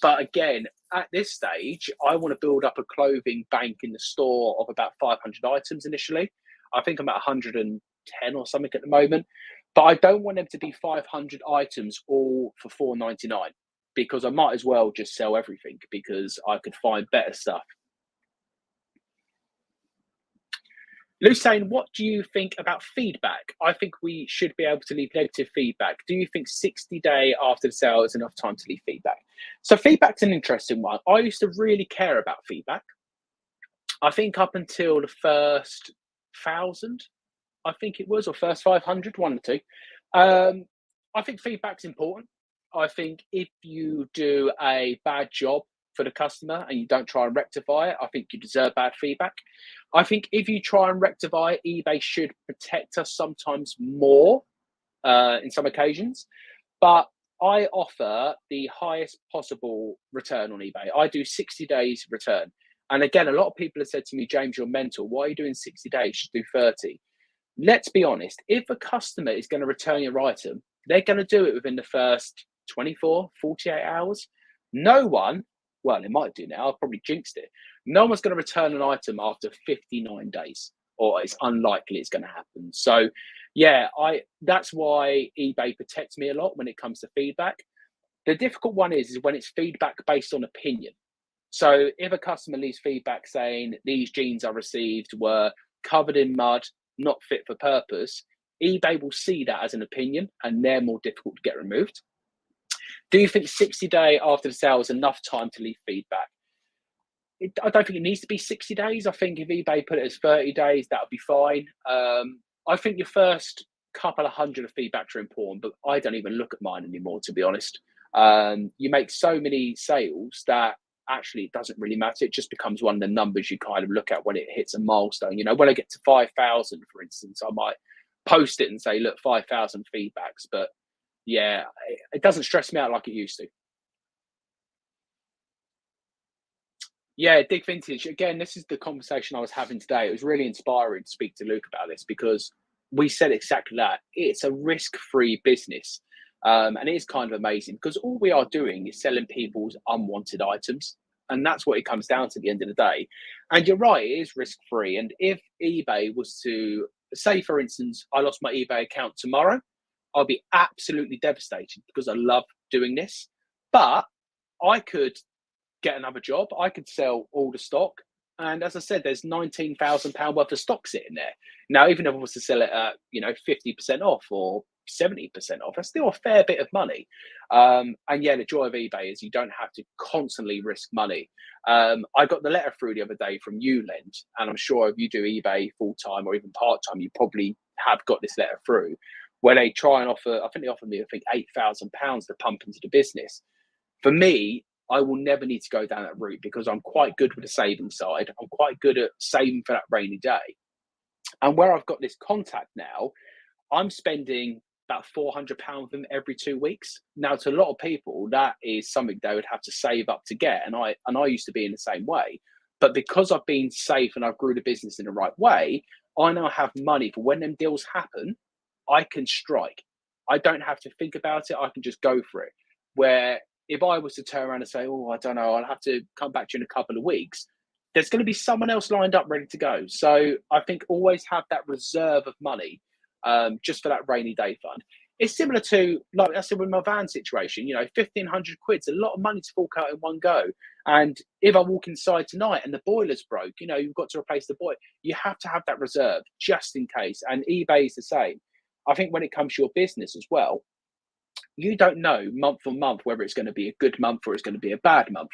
But again, at this stage, I want to build up a clothing bank in the store of about 500 items initially. I think I'm at 110 or something at the moment. But I don't want them to be 500 items all for £4.99 because I might as well just sell everything because I could find better stuff. Lou's saying, what do you think about feedback? I think we should be able to leave negative feedback. Do you think 60-day after the sale is enough time to leave feedback? So feedback's an interesting one. I used to really care about feedback. I think up until the first 1,000, I think it was, or first 500, one or two. I think feedback's important. I think if you do a bad job for the customer and you don't try and rectify it, I think you deserve bad feedback. I think if you try and rectify it, eBay should protect us sometimes more in some occasions. But I offer the highest possible return on eBay. I do 60 days return. And again, a lot of people have said to me, "James, you're mental. Why are you doing 60 days? You should do 30. Let's be honest. If a customer is going to return your item, they're going to do it within the first 24, 48 hours. No one, well, they might do now, I've probably jinxed it. No one's going to return an item after 59 days, or it's unlikely it's going to happen. So, yeah, that's why eBay protects me a lot when it comes to feedback. The difficult one is when it's feedback based on opinion. So if a customer leaves feedback saying these jeans I received were covered in mud, not fit for purpose, eBay will see that as an opinion and they're more difficult to get removed. Do you think 60-day after the sale is enough time to leave feedback? I don't think it needs to be 60 days. I think if eBay put it as 30 days, that would be fine. I think your first couple of hundred of feedbacks are important, but I don't even look at mine anymore, to be honest. You make so many sales that actually it doesn't really matter. It just becomes one of the numbers you kind of look at when it hits a milestone. You know, when I get to 5,000, for instance, I might post it and say, look, 5,000 feedbacks. But yeah, it doesn't stress me out like it used to. Yeah, Dig Vintage. Again, this is the conversation I was having today. It was really inspiring to speak to Luke about this because we said exactly that. It's a risk-free business. And it is kind of amazing because all we are doing is selling people's unwanted items. And that's what it comes down to at the end of the day. And you're right, it is risk-free. And if eBay was to say, for instance, I lost my eBay account tomorrow, I'll be absolutely devastated because I love doing this. But I could get another job. I could sell all the stock And as I said, there's £19,000 worth of stock sitting there. Now, even if I was to sell it at, 50% off or 70% off, that's still a fair bit of money. And yeah, the joy of eBay is you don't have to constantly risk money. I got the letter through the other day from Ulend, and I'm sure if you do eBay full time or even part time, you probably have got this letter through, where they try and offer. I think they offered me, £8,000 to pump into the business. For me, I will never need to go down that route because I'm quite good with the saving side. I'm quite good at saving for that rainy day. And where I've got this contact now, I'm spending about £400 with them every 2 weeks. Now, to a lot of people, that is something they would have to save up to get. And I used to be in the same way. But because I've been safe and I've grew the business in the right way, I now have money for when them deals happen, I can strike. I don't have to think about it. I can just go for it. Where if I was to turn around and say, oh, I don't know, I'll have to come back to you in a couple of weeks, there's going to be someone else lined up ready to go. So I think always have that reserve of money, just for that rainy day fund. It's similar to, like I said, with my van situation, 1,500 quid's a lot of money to fork out in one go. And if I walk inside tonight and the boiler's broke, you've got to replace the boiler. You have to have that reserve just in case. And eBay is the same. I think when it comes to your business as well, you don't know month on month whether it's going to be a good month or it's going to be a bad month.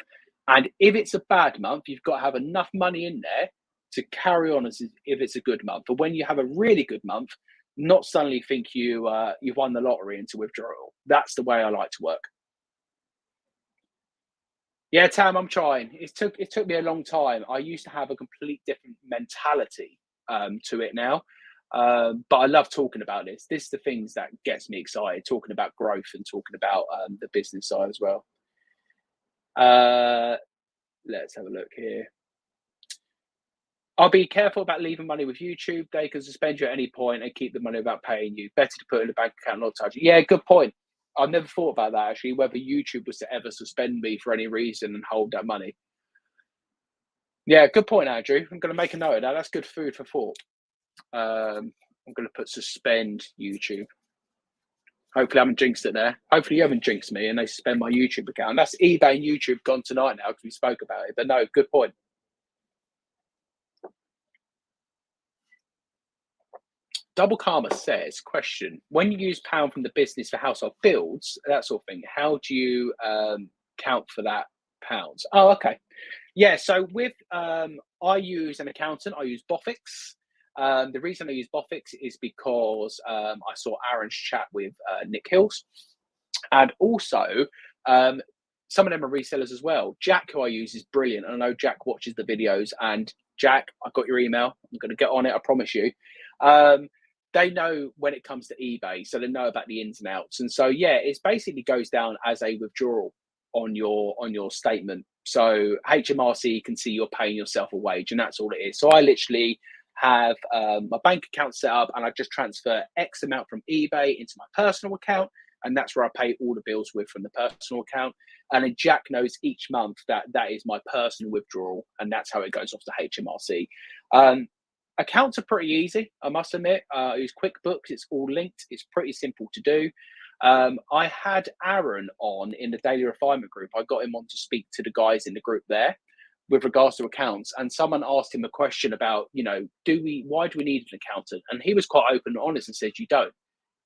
And if it's a bad month, you've got to have enough money in there to carry on as if it's a good month. But when you have a really good month, not suddenly think you've won the lottery into withdrawal. That's the way I like to work. Yeah, Tam, I'm trying. It took me a long time. I used to have a complete different mentality to it now. But I love talking about this. This is the things that gets me excited, talking about growth and talking about the business side as well. Uh, let's have a look here. I'll be careful about leaving money with YouTube. They can suspend you at any point and keep the money without paying you. Better to put it in a bank account, not touch it. Yeah, good point. I've never thought about that actually, whether YouTube was to ever suspend me for any reason and hold that money. Yeah, good point, Andrew. I'm going to make a note of that. That's good food for thought. I'm going to put suspend YouTube. Hopefully, I haven't jinxed it there. Hopefully, you haven't jinxed me and they suspend my YouTube account. That's eBay and YouTube gone tonight now because we spoke about it. But no, good point. Double Karma says, question, when you use pound from the business for household bills, that sort of thing, how do you count for that pounds? Oh, okay. Yeah, so with, I use an accountant, I use Bofix. The reason I use Bofix is because I saw Aaron's chat with Nick Hills. And also, some of them are resellers as well. Jack, who I use, is brilliant. And I know Jack watches the videos. And Jack, I got your email. I'm going to get on it, I promise you. They know when it comes to eBay, so they know about the ins and outs. And so, yeah, it basically goes down as a withdrawal on your statement. So HMRC can see you're paying yourself a wage, and that's all it is. So I literally have my bank account set up, and I just transfer X amount from eBay into my personal account, and that's where I pay all the bills with from the personal account. And then Jack knows each month that that is my personal withdrawal, and that's how it goes off to HMRC. Accounts are pretty easy, I must admit. I use QuickBooks. It's all linked. It's pretty simple to do. I had Aaron on in the Daily Refinement group. I got him on to speak to the guys in the group there with regards to accounts. And someone asked him a question about, why do we need an accountant? And he was quite open and honest and said, you don't.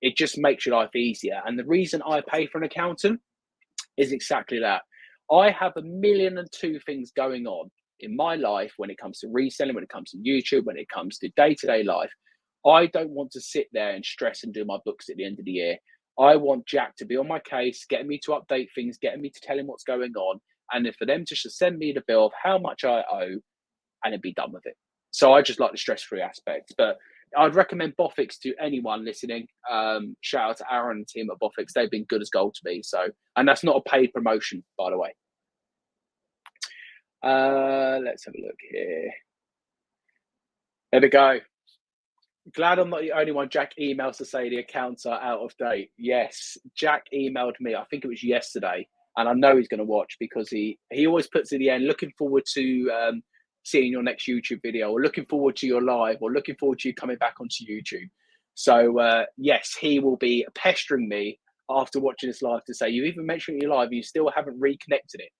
It just makes your life easier. And the reason I pay for an accountant is exactly that. I have a million and two things going on in my life when it comes to reselling, when it comes to YouTube, when it comes to day-to-day life. I don't want to sit there and stress and do my books at the end of the year. I want Jack to be on my case, getting me to update things, getting me to tell him what's going on, and then for them to just send me the bill of how much I owe and then be done with it. So I just like the stress-free aspect. But I'd recommend Bofix to anyone listening. Shout out to Aaron and team at Bofix. They've been good as gold to me. And that's not a paid promotion, by the way. Let's have a look here. There we go. Glad I'm not the only one. Jack emails to say the accounts are out of date. Yes, Jack emailed me. I think it was yesterday, and I know he's going to watch because he always puts at the end, looking forward to seeing your next YouTube video, or looking forward to your live, or looking forward to you coming back onto YouTube. So yes, he will be pestering me after watching this live to say, you even mentioned your live, you still haven't reconnected it.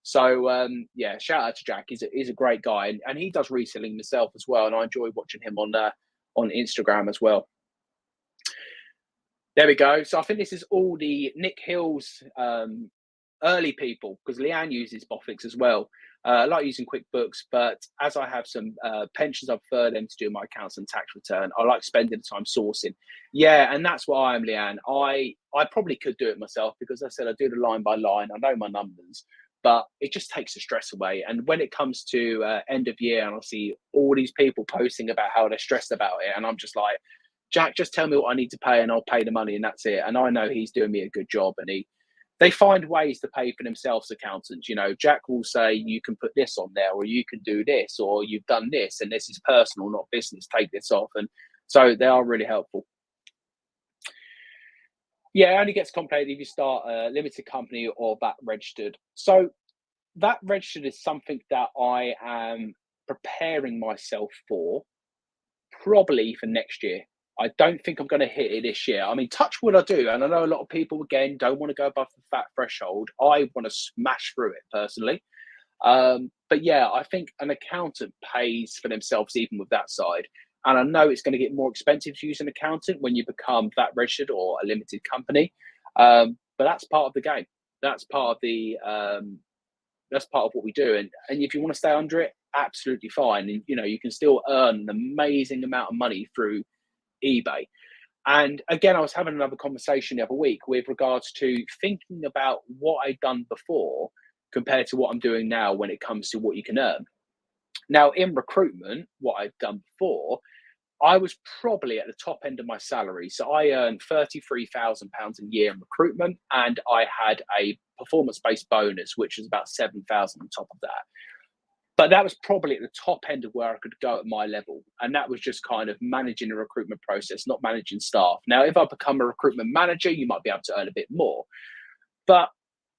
So yeah, shout out to Jack. He's a great guy, and he does reselling himself as well. And I enjoy watching him on Instagram as well. There we go. So I think this is all the Nick Hills early people, because Leanne uses Boffix as well. I like using QuickBooks, but as I have some pensions, I prefer them to do my accounts and tax return. I like spending the time sourcing. Yeah, and that's why I'm Leanne. I probably could do it myself because I said I do the line by line. I know my numbers, but it just takes the stress away. And when it comes to end of year, and I see all these people posting about how they're stressed about it, and I'm just like, Jack, just tell me what I need to pay, and I'll pay the money, and that's it. And I know he's doing me a good job, and they find ways to pay for themselves, accountants. You know, Jack will say, you can put this on there, or you can do this, or you've done this, and this is personal, not business. Take this off. And so they are really helpful. Yeah, it only gets complicated if you start a limited company or VAT registered. So that registered is something that I am preparing myself for, probably for next year. I don't think I'm going to hit it this year. I mean, touch wood, I do. And I know a lot of people, again, don't want to go above the fat threshold. I want to smash through it personally. But yeah, I think an accountant pays for themselves even with that side. And I know it's going to get more expensive to use an accountant when you become VAT registered or a limited company. But that's part of the game. That's part of the that's part of what we do. And if you want to stay under it, absolutely fine. And you know, you can still earn an amazing amount of money through eBay. And again, I was having another conversation the other week with regards to thinking about what I'd done before compared to what I'm doing now when it comes to what you can earn. Now, in recruitment, what I've done before, I was probably at the top end of my salary. So I earned £33,000 a year in recruitment, and I had a performance-based bonus, which was about 7,000 on top of that. But that was probably at the top end of where I could go at my level. And that was just kind of managing the recruitment process, not managing staff. Now, if I become a recruitment manager, you might be able to earn a bit more. But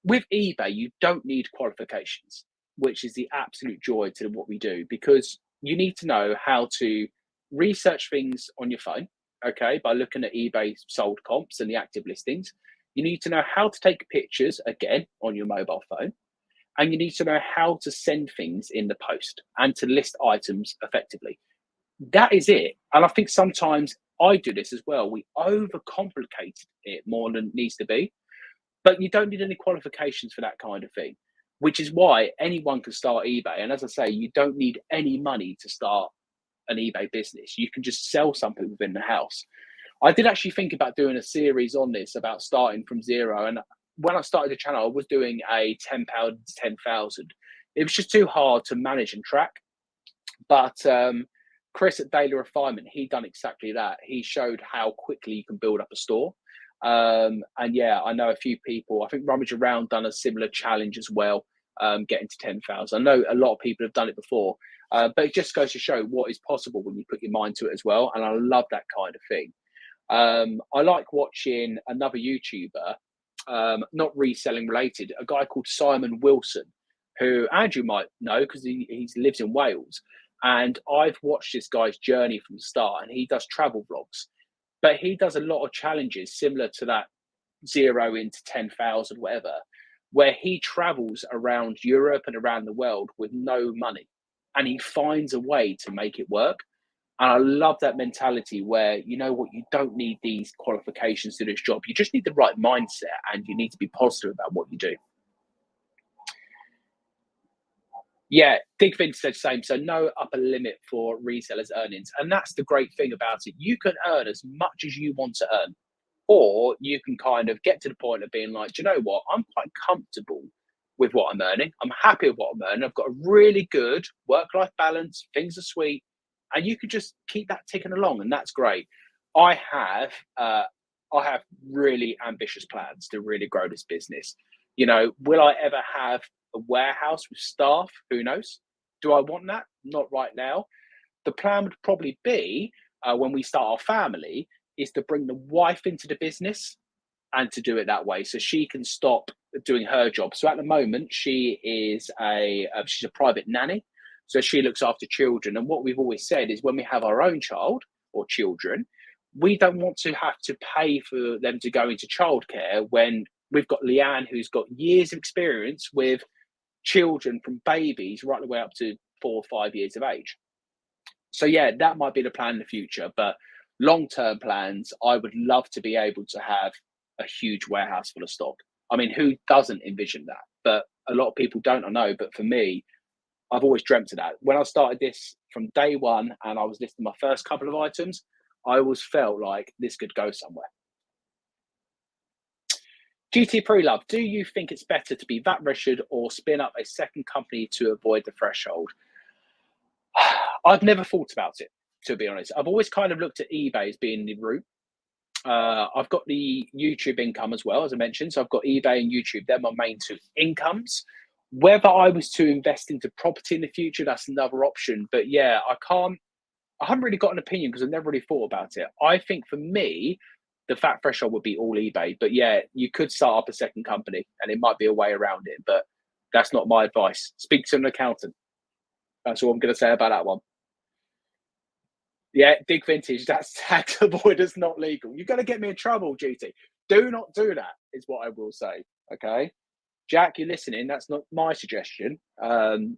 with eBay, you don't need qualifications, which is the absolute joy to what we do, because you need to know how to research things on your phone, okay, by looking at eBay sold comps and the active listings. You need to know how to take pictures, again, on your mobile phone. And you need to know how to send things in the post and to list items effectively. That is it. And I think sometimes I do this as well. We overcomplicate it more than it needs to be. But you don't need any qualifications for that kind of thing, which is why anyone can start eBay. And as I say, you don't need any money to start an eBay business. You can just sell something within the house. I did actually think about doing a series on this about starting from zero. And when I started the channel, I was doing a £10 to 10,000. It was just too hard to manage and track. But Chris at Daily Refinement, he done exactly that. He showed how quickly you can build up a store. And yeah, I know a few people, I think Rummage Around done a similar challenge as well, getting to 10,000. I know a lot of people have done it before, but it just goes to show what is possible when you put your mind to it as well. And I love that kind of thing. I like watching another YouTuber, not reselling related, a guy called Simon Wilson, who Andrew might know because he lives in Wales. And I've watched this guy's journey from the start, and he does travel vlogs, but he does a lot of challenges similar to that 0 into 10,000, whatever, where he travels around Europe and around the world with no money, and he finds a way to make it work. And I love that mentality where, you know what, you don't need these qualifications to this job. You just need the right mindset, and you need to be positive about what you do. Yeah, Dig Vince said the same. So no upper limit for resellers' earnings. And that's the great thing about it. You can earn as much as you want to earn. Or you can kind of get to the point of being like, do you know what? I'm quite comfortable with what I'm earning. I'm happy with what I'm earning. I've got a really good work-life balance. Things are sweet. And you can just keep that ticking along. And that's great. I have really ambitious plans to really grow this business. You know, will I ever have a warehouse with staff? Who knows? Do I want that? Not right now. The plan would probably be when we start our family is to bring the wife into the business and to do it that way, so she can stop doing her job. So at the moment, she is she's a private nanny, so she looks after children. And what we've always said is when we have our own child or children, we don't want to have to pay for them to go into childcare when we've got Leanne, who's got years of experience with children from babies right the way up to 4 or 5 years of age. So yeah, that might be the plan in the future. But long-term plans, I would love to be able to have a huge warehouse full of stock. I mean, who doesn't envision that? But a lot of people don't, I know. But for me, I've always dreamt of that. When I started this from day one and I was listing my first couple of items, I always felt like this could go somewhere. GT Pre-Love, do you think it's better to be VAT registered or spin up a second company to avoid the threshold? I've never thought about it, to be honest. I've always kind of looked at eBay as being the route. I've got the YouTube income as well, as I mentioned. So I've got eBay and YouTube. They're my main two incomes. Whether I was to invest into property in the future, that's another option. But yeah, I haven't really got an opinion because I've never really thought about it. I think for me, the VAT threshold would be all eBay. But yeah, you could start up a second company and it might be a way around it. But that's not my advice. Speak to an accountant. That's all I'm going to say about that one. Yeah, Dig Vintage, that's tax avoidance not legal. You're going to get me in trouble, GT. Do not do that, is what I will say. Okay. Jack, you're listening. That's not my suggestion. I'm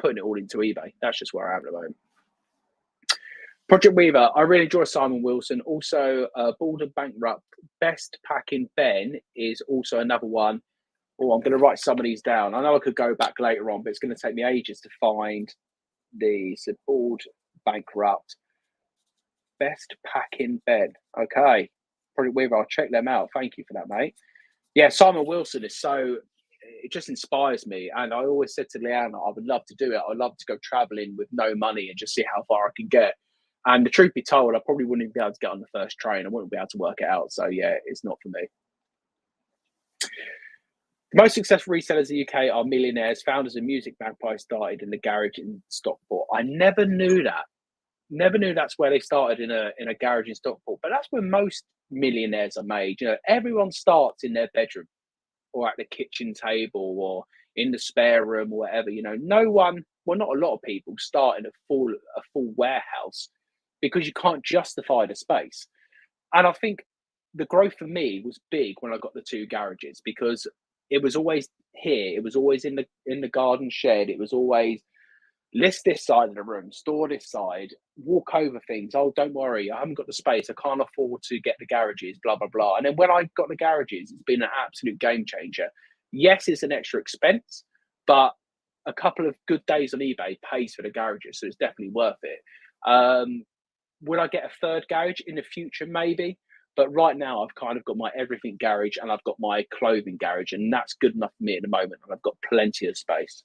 putting it all into eBay. That's just where I am at the moment. Project Weaver, I really enjoy Simon Wilson. Also, Balder Bankrupt, Best Packing Ben is also another one. Oh, I'm going to write some of these down. I know I could go back later on, but it's going to take me ages to find the Bald Bankrupt. Best Packing Ben. Okay. Project Weaver, I'll check them out. Thank you for that, mate. Yeah, Simon Wilson is so, it just inspires me. And I always said to Leanna, I would love to do it. I'd love to go traveling with no money and just see how far I can get. And the truth be told, I probably wouldn't even be able to get on the first train. I wouldn't be able to work it out. So yeah, it's not for me. The most successful resellers in the UK are millionaires. Founders of Music Magpie started in the garage in Stockport. I never knew that. Never knew that's where they started in a garage in Stockport. But that's where most millionaires are made. You know, everyone starts in their bedroom or at the kitchen table or in the spare room or whatever. You know, no one, well, not a lot of people start in a full warehouse because you can't justify the space. And I think the growth for me was big when I got the two garages because it was always here. It was always in the garden shed. It was always list this side of the room, store this side, walk over things. Oh, don't worry, I haven't got the space. I can't afford to get the garages, blah, blah, blah. And then when I got the garages, it's been an absolute game changer. Yes, it's an extra expense, but a couple of good days on eBay pays for the garages. So it's definitely worth it. Would I get a third garage in the future? Maybe. But right now, I've kind of got my everything garage and I've got my clothing garage, and that's good enough for me at the moment. And I've got plenty of space.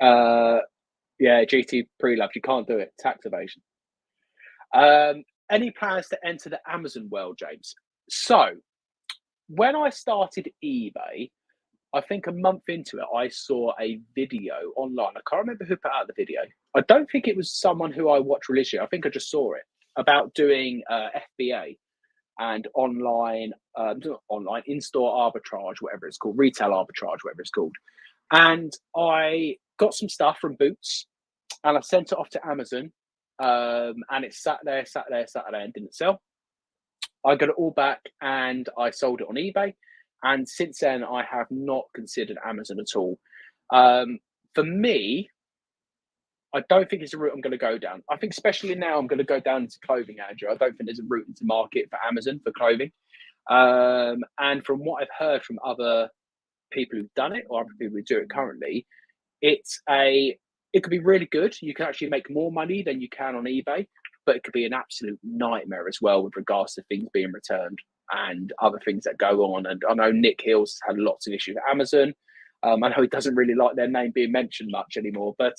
Yeah, GT Pre-Love, you can't do it. Tax evasion. Any plans to enter the Amazon world, James? So, when I started eBay, I think a month into it, I saw a video online. I can't remember who put out the video. I don't think it was someone who I watch religiously. I think I just saw it about doing FBA and online, not online, in-store arbitrage, whatever it's called, retail arbitrage, whatever it's called. And I got some stuff from Boots and I sent it off to Amazon. And it sat there, and didn't sell. I got it all back and I sold it on eBay. And since then, I have not considered Amazon at all. For me, I don't think it's a route I'm going to go down. I think especially now I'm going to go down into clothing, Andrew. I don't think there's a route into market for Amazon for clothing. And from what I've heard from other people who've done it or other people who do it currently, it could be really good. You can actually make more money than you can on eBay, but it could be an absolute nightmare as well with regards to things being returned and other things that go on. And I know Nick Hills had lots of issues with Amazon. I know he doesn't really like their name being mentioned much anymore, but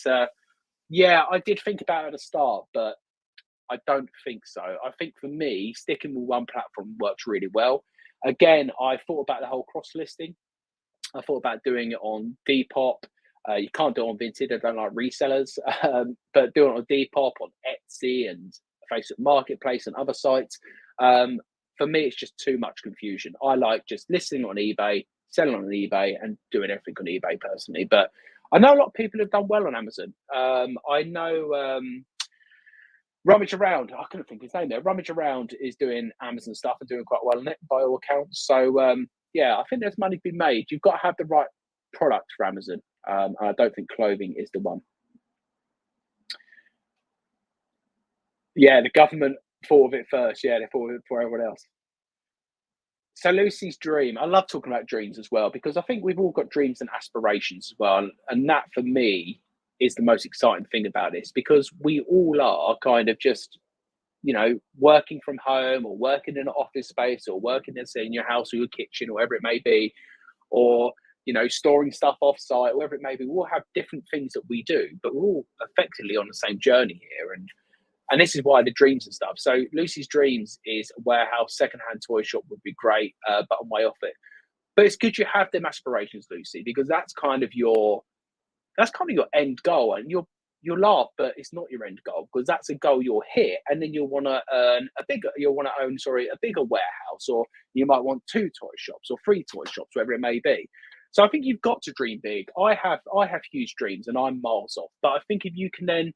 yeah, I did think about it at the start, but I don't think so. I think for me, sticking with one platform works really well. Again, I thought about the whole cross listing. I thought about doing it on Depop. You can't do it on Vinted. I don't like resellers, but doing it on Depop, on Etsy, and Facebook Marketplace and other sites. For me, it's just too much confusion. I like just listing on eBay, selling on eBay, and doing everything on eBay personally. But I know a lot of people have done well on Amazon. I know Rummage Around, I couldn't think of his name there. Rummage Around is doing Amazon stuff and doing quite well on it by all accounts. So Yeah, I think there's money to be made. You've got to have the right product for Amazon. And I don't think clothing is the one. Yeah, the government thought of it first. Yeah, they thought of it before everyone else. So Lucy's dream, I love talking about dreams as well because I think we've all got dreams and aspirations as well. And that for me is the most exciting thing about this because we all are kind of just, working from home or working in an office space or working in your house or your kitchen or wherever it may be, or storing stuff off site, wherever it may be. We all have different things that we do, but we're all effectively on the same journey here. And this is why the dreams and stuff. So Lucy's dreams is a warehouse, secondhand toy shop would be great, but I'm way off it. But it's good you have them aspirations, Lucy, because that's kind of your end goal. And you'll laugh, but it's not your end goal because that's a goal you'll hit, and then you'll want to own, a bigger warehouse, or you might want 2 toy shops or 3 toy shops, whatever it may be. So I think you've got to dream big. I have huge dreams, and I'm miles off. But I think if you can then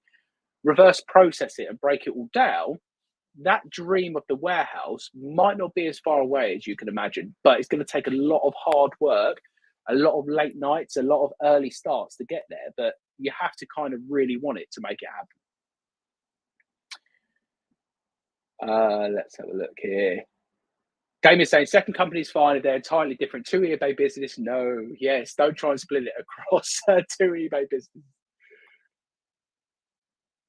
reverse process it and break it all down, that dream of the warehouse might not be as far away as you can imagine, but it's going to take a lot of hard work, a lot of late nights, a lot of early starts to get there. But you have to kind of really want it to make it happen. Let's have a look here. Game is saying second company's fine if they're entirely different. Two eBay business, no. Yes, don't try and split it across 2 eBay business.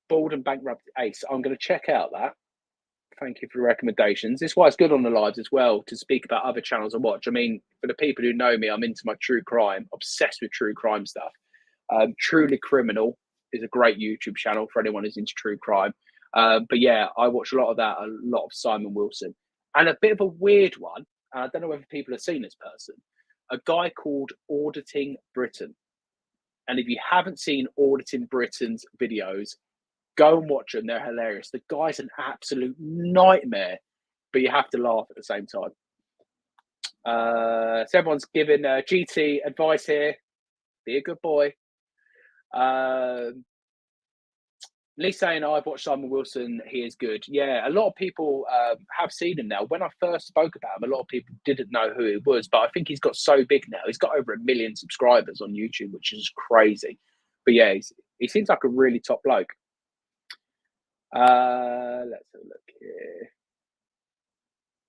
Bald and bankrupt Ace. I'm going to check out that. Thank you for the recommendations. This is why it's good on the lives as well to speak about other channels I watch. I mean, for the people who know me, I'm into my true crime, obsessed with true crime stuff. Truly Criminal is a great YouTube channel for anyone who's into true crime. But yeah, I watch a lot of that, a lot of Simon Wilson. And a bit of a weird one, and I don't know whether people have seen this person, a guy called Auditing Britain. And if you haven't seen Auditing Britain's videos, go and watch them. They're hilarious. The guy's an absolute nightmare, but you have to laugh at the same time. So everyone's giving GT advice here. Be a good boy. Lee saying, I've watched Simon Wilson. He is good. Yeah, a lot of people have seen him now. When I first spoke about him, a lot of people didn't know who he was, but I think he's got so big now. He's got over 1 million subscribers on YouTube, which is crazy. But yeah, he seems like a really top bloke. Let's have a look here.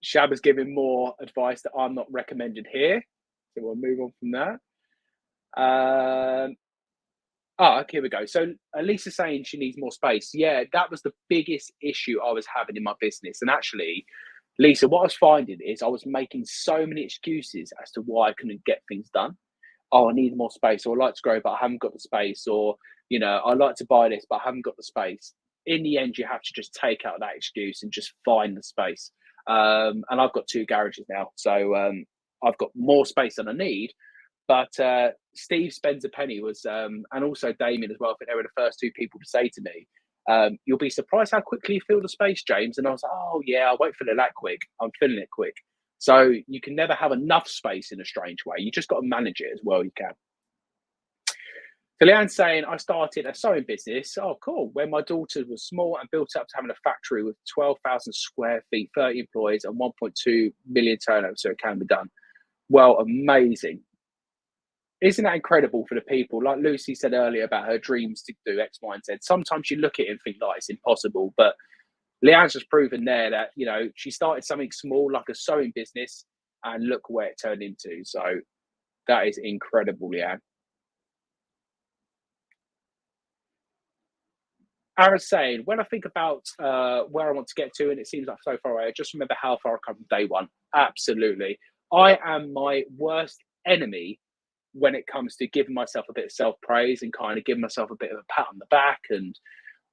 Shab is giving more advice that I'm not recommended here. So we'll move on from that. Here we go. So Lisa's saying she needs more space. Yeah, that was the biggest issue I was having in my business. And actually, Lisa, what I was finding is I was making so many excuses as to why I couldn't get things done. Oh, I need more space, or I like to grow, but I haven't got the space, or I like to buy this, but I haven't got the space. In the end, you have to just take out that excuse and just find the space. And I've got 2 garages now, so I've got more space than I need. But Steve Spencer Penny was, and also Damien as well, I think they were the first 2 people to say to me, you'll be surprised how quickly you fill the space, James. And I was like, oh, yeah, I won't fill it that quick. I'm filling it quick. So you can never have enough space in a strange way. You just got to manage it as well you can. So Leanne's saying, I started a sewing business. Oh, cool. When my daughter was small and built up to having a factory with 12,000 square feet, 30 employees and 1.2 million turnover. So it can be done. Well, amazing. Isn't that incredible for the people? Like Lucy said earlier about her dreams to do X, Y, and Z. Sometimes you look at it and think like it's impossible, but Leanne's just proven there that, she started something small like a sewing business and look where it turned into. So that is incredible, Leanne. Aaron's saying, when I think about where I want to get to, and it seems like so far away, I just remember how far I come from day one. Absolutely. I am my worst enemy when it comes to giving myself a bit of self-praise and kind of giving myself a bit of a pat on the back. And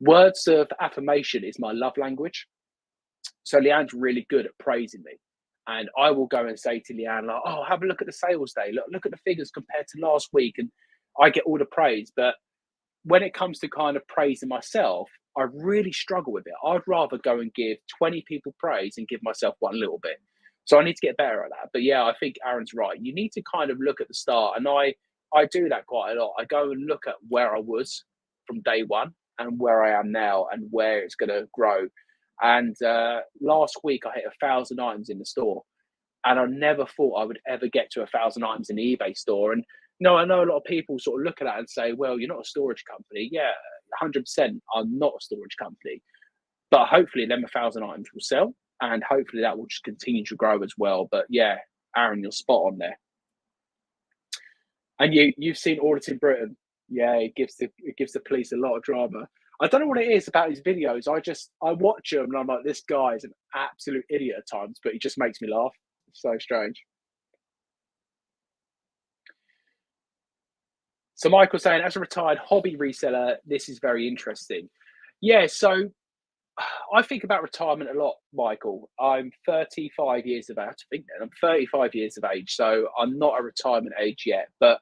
words of affirmation is my love language. So Leanne's really good at praising me. And I will go and say to Leanne, like, oh, have a look at the sales day. Look at the figures compared to last week. And I get all the praise. But when it comes to kind of praising myself, I really struggle with it. I'd rather go and give 20 people praise and give myself one little bit. So I need to get better at that. But yeah, I think Aaron's right. You need to kind of look at the start. And I do that quite a lot. I go and look at where I was from day one and where I am now and where it's going to grow. And last week I hit 1,000 items in the store. and I never thought I would ever get to 1,000 items in the eBay store. And no, I know a lot of people sort of look at that and say, well, you're not a storage company. Yeah, 100%. I'm not a storage company, but hopefully them 1,000 items will sell, and hopefully that will just continue to grow as well. But yeah, Aaron, you're spot on there. And you've seen Auditing Britain. Yeah, it gives the police a lot of drama. I don't know what it is about his videos. I watch them and I'm like, this guy is an absolute idiot at times, but he just makes me laugh. It's so strange. So Michael saying, as a retired hobby reseller, this is very interesting. Yeah, so I think about retirement a lot, Michael. I'm 35 years of age. I think then I'm 35 years of age, so I'm not at retirement age yet. But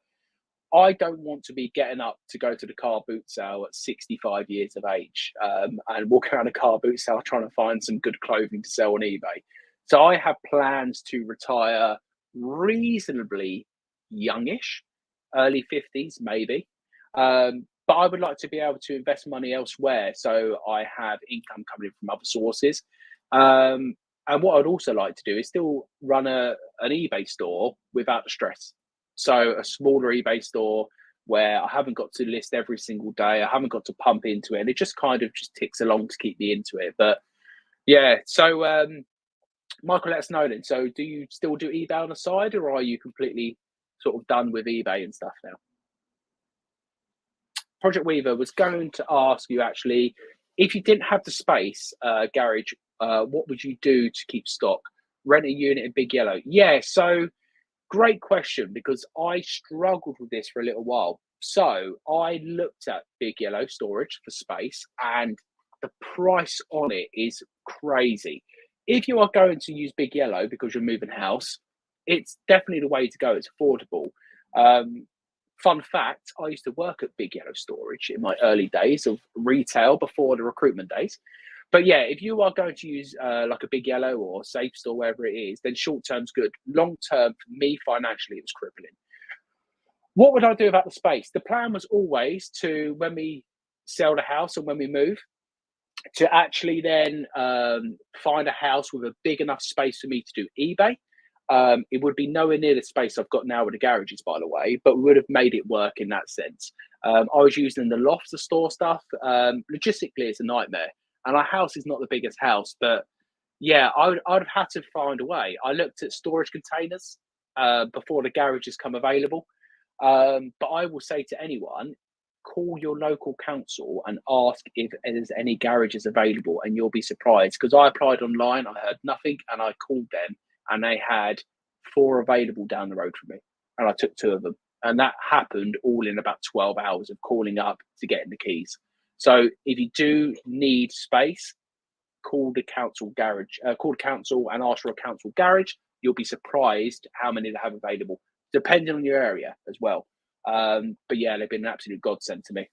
I don't want to be getting up to go to the car boot sale at 65 years of age, and walking around a car boot sale trying to find some good clothing to sell on eBay. So I have plans to retire reasonably youngish, early 50s maybe. But I would like to be able to invest money elsewhere so I have income coming in from other sources. And what I'd also like to do is still run an eBay store without the stress. So a smaller eBay store where I haven't got to list every single day. I haven't got to pump into it. And it just kind of just ticks along to keep me into it. But yeah, so Michael, let us know then. So do you still do eBay on the side, or are you completely sort of done with eBay and stuff now? Project Weaver was going to ask you actually, if you didn't have the space, garage, what would you do to keep stock? Rent a unit in Big Yellow? Yeah, so great question, because I struggled with this for a little while. So I looked at Big Yellow storage for space, and the price on it is crazy. If you are going to use Big Yellow because you're moving house, it's definitely the way to go. It's affordable. Um, Fun fact, I used to work at Big Yellow Storage in my early days of retail before the recruitment days. But yeah, if you are going to use like a Big Yellow or Safe Store, wherever it is, then short term's good. Long term, for me financially, it was crippling. What would I do about the space? The plan was always to, when we sell the house and when we move, to actually then find a house with a big enough space for me to do eBay. It would be nowhere near the space I've got now with the garages, by the way, but we would have made it work in that sense. I was using the loft to store stuff. Logistically, it's a nightmare. And our house is not the biggest house, but yeah, I'd have had to find a way. I looked at storage containers before the garages come available. But I will say to anyone, call your local council and ask if there's any garages available, and you'll be surprised. Because I applied online, I heard nothing, and I called them, and they had 4 available down the road from me, and I took 2 of them, and that happened all in about 12 hours of calling up to getting the keys. So if you do need space, call the council garage, call the council and ask for a council garage. You'll be surprised how many they have available, depending on your area as well. But yeah, they've been an absolute godsend to me.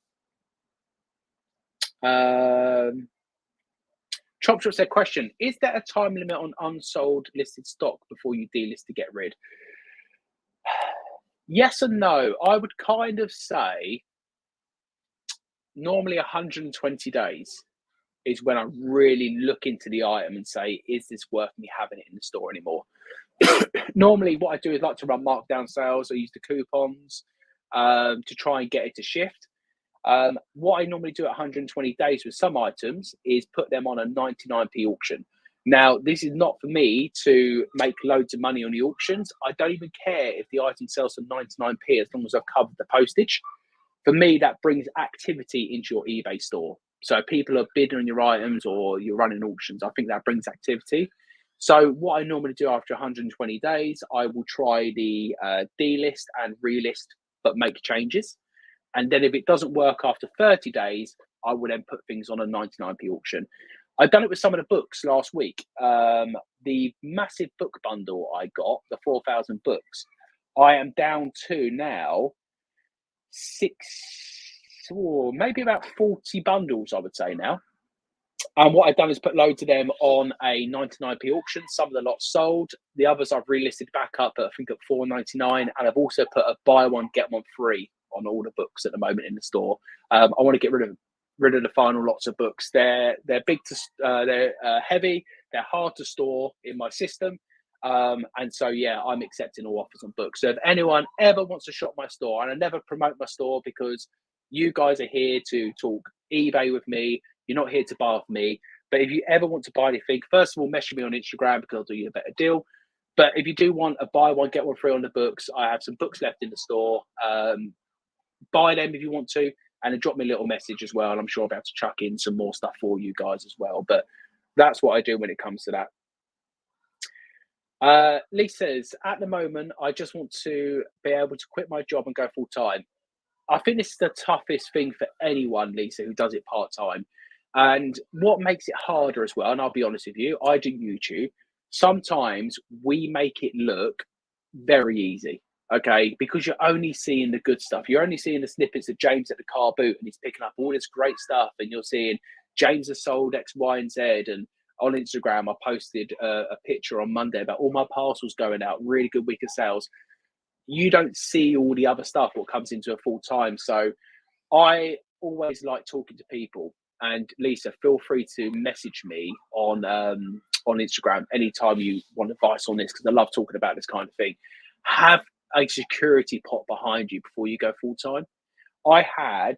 Chop Shop said, question, is there a time limit on unsold listed stock before you delist to get rid? Yes and no. I would kind of say normally 120 days is when I really look into the item and say, is this worth me having it in the store anymore? Normally, what I do is like to run markdown sales. I use the coupons to try and get it to shift. What I normally do at 120 days with some items is put them on a 99p auction. Now, this is not for me to make loads of money on the auctions. I don't even care if the item sells for 99p as long as I've covered the postage. For me, that brings activity into your eBay store. So people are bidding on your items or you're running auctions. I think that brings activity. So what I normally do after 120 days, I will try the delist and relist, but make changes. And then if it doesn't work after 30 days, I will then put things on a 99p auction. I've done it with some of the books last week. The massive book bundle I got, the 4,000 books, I am down to now 6 or maybe about 40 bundles, I would say now. And what I've done is put loads of them on a 99p auction. Some of the lots sold. The others I've relisted back up at, I think, at 4.99. And I've also put a buy one, get one free on all the books at the moment in the store. I want to get rid of the final lots of books. They're big to they're heavy. They're hard to store in my system. And so, yeah, I'm accepting all offers on books. So if anyone ever wants to shop my store, and I never promote my store because you guys are here to talk eBay with me, you're not here to buy off me. But if you ever want to buy anything, first of all, message me on Instagram because I'll do you a better deal. But if you do want a buy one, get one free on the books, I have some books left in the store. Buy them if you want to, and then drop me a little message as well. And I'm sure I'll be able to chuck in some more stuff for you guys as well. But that's what I do when it comes to that. Lee says, at the moment, I just want to be able to quit my job and go full time. I think this is the toughest thing for anyone, Lisa, who does it part time. And what makes it harder as well, and I'll be honest with you, I do YouTube. Sometimes we make it look very easy, okay? Because you're only seeing the good stuff. You're only seeing the snippets of James at the car boot and he's picking up all this great stuff. And you're seeing James has sold X, Y, and Z. And on Instagram, I posted a picture on Monday about all my parcels going out, really good week of sales. You don't see all the other stuff what comes into a full time. So I always like talking to people. And Lisa, feel free to message me on Instagram anytime you want advice on this, because I love talking about this kind of thing. Have a security pot behind you before you go full time. I had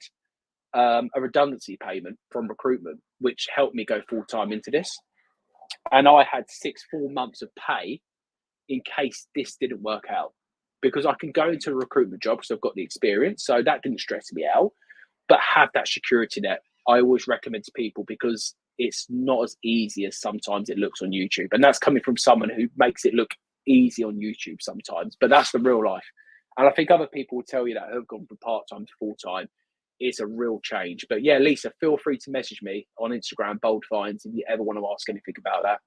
a redundancy payment from recruitment, which helped me go full time into this. And I had 6 full months of pay in case this didn't work out, because I can go into a recruitment job because I've got the experience. So that didn't stress me out, but have that security net. I always recommend to people because it's not as easy as sometimes it looks on YouTube. And that's coming from someone who makes it look easy on YouTube sometimes, but that's the real life. And I think other people will tell you that have gone from part-time to full-time. It's a real change. But yeah, Lisa, feel free to message me on Instagram, Bold Finds, if you ever want to ask anything about that.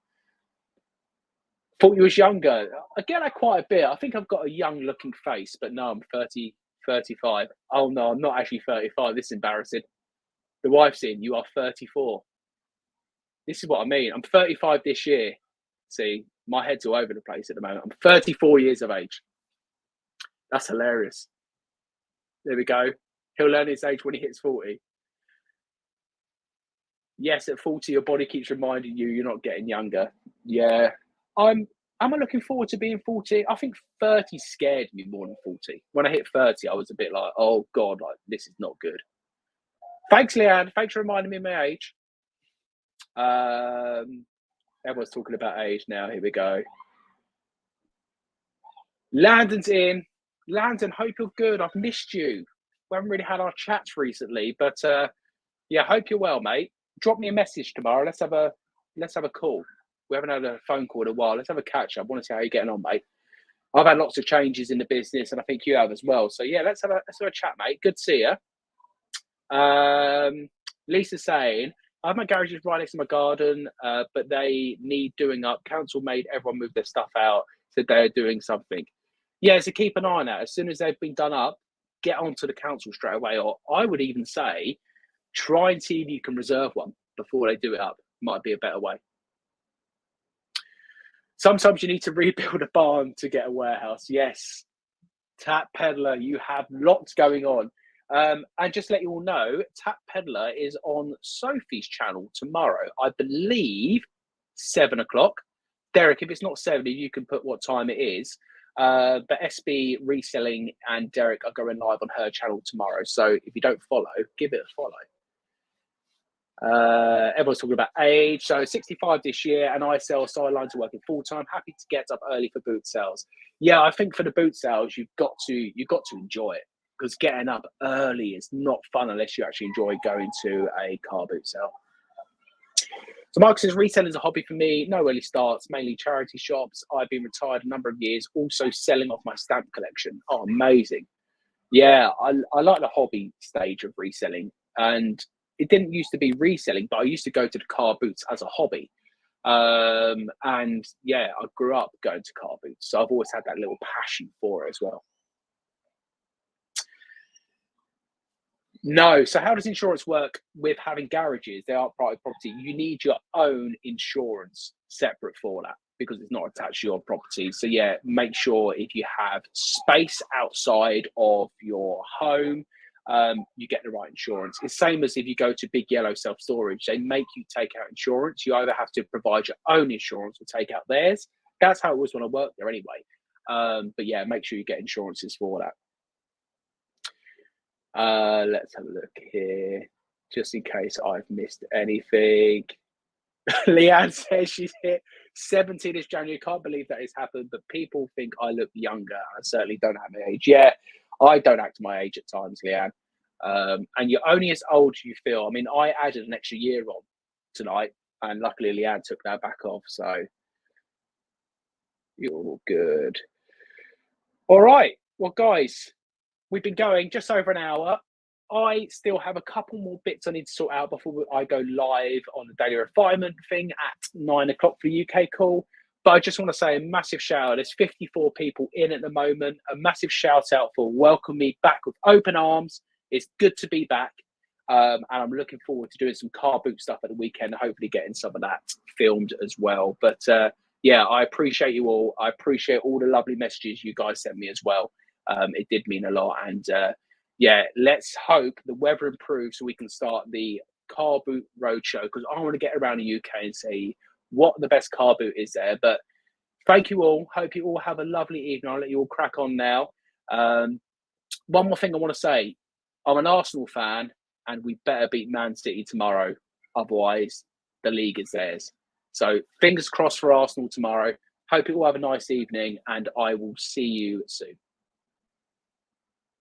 Thought you was younger. I get that quite a bit. I think I've got a young looking face, but no, I'm 30, 35. Oh no, I'm not actually 35. This is embarrassing. The wife's in, you are 34. This is what I mean. I'm 35 this year. See, my head's all over the place at the moment. I'm 34 years of age. That's hilarious. There we go. He'll learn his age when he hits 40. Yes, at 40, your body keeps reminding you you're not getting younger. Yeah. Am I looking forward to being 40? I think 30 scared me more than 40. When I hit 30, I was a bit like, oh God, like this is not good. Thanks, Leanne. Thanks for reminding me of my age. Everyone's talking about age now. Here we go. Landon's in. Landon, hope you're good. I've missed you. We haven't really had our chats recently, but yeah, hope you're well, mate. Drop me a message tomorrow. Let's have a call. We haven't had a phone call in a while. Let's have a catch up. I want to see how you're getting on, mate. I've had lots of changes in the business, and I think you have as well. So yeah, let's have a chat, mate. Good to see you. Lisa's saying, I have my garages right next to my garden, but they need doing up. Council made everyone move their stuff out, said they're doing something. Yeah, so keep an eye on that. As soon as they've been done up, get onto the council straight away. Or I would even say, try and see if you can reserve one before they do it up. Might be a better way. Sometimes you need to rebuild a barn to get a warehouse. Yes. Tap Peddler, you have lots going on. And just let you all know, Tap Peddler is on Sophie's channel tomorrow. I believe 7 o'clock. Derek, if it's not 7, you can put what time it is. But SB Reselling and Derek are going live on her channel tomorrow. So if you don't follow, give it a follow. Everyone's talking about age. So 65 this year, and I sell sidelines working full time. Happy to get up early for boot sales. Yeah, I think for the boot sales, you've got to enjoy it, because getting up early is not fun unless you actually enjoy going to a car boot sale. So Mark says, reselling is a hobby for me. No early starts, mainly charity shops. I've been retired a number of years, also selling off my stamp collection. Oh, amazing. Yeah, I like the hobby stage of reselling. And it didn't used to be reselling, but I used to go to the car boots as a hobby. And yeah, I grew up going to car boots. So I've always had that little passion for it as well. No. So how does insurance work with having garages? They are private property. You need your own insurance separate for that, because it's not attached to your property. So yeah, make sure if you have space outside of your home, you get the right insurance. It's same as if you go to Big Yellow Self-Storage. They make you take out insurance. You either have to provide your own insurance or take out theirs. that's how it was when I worked there anyway. But yeah, make sure you get insurances for that. Let's have a look here, just in case I've missed anything. Leanne says she's hit 70 this January. Can't believe that has happened, but people think I look younger. I certainly don't have my age. Yeah, I don't act my age at times, Leanne. And you're only as old as you feel. I mean, I added an extra year on tonight, and luckily Leanne took that back off. So you're all good. All right. Well, guys, we've been going just over an hour. I still have a couple more bits I need to sort out before I go live on the daily refinement thing at 9 o'clock for the UK call. But I just want to say a massive shout out. There's 54 people in at the moment. A massive shout out for welcoming me back with open arms. It's good to be back. And I'm looking forward to doing some car boot stuff at the weekend, hopefully getting some of that filmed as well. But yeah, I appreciate you all. I appreciate all the lovely messages you guys sent me as well. It did mean a lot. And yeah, let's hope the weather improves so we can start the car boot roadshow, because I want to get around the UK and see what the best car boot is there. But thank you all. Hope you all have a lovely evening. I'll let you all crack on now. One more thing I want to say. I'm an Arsenal fan, and we better beat Man City tomorrow. Otherwise, the league is theirs. So fingers crossed for Arsenal tomorrow. Hope you all have a nice evening, and I will see you soon.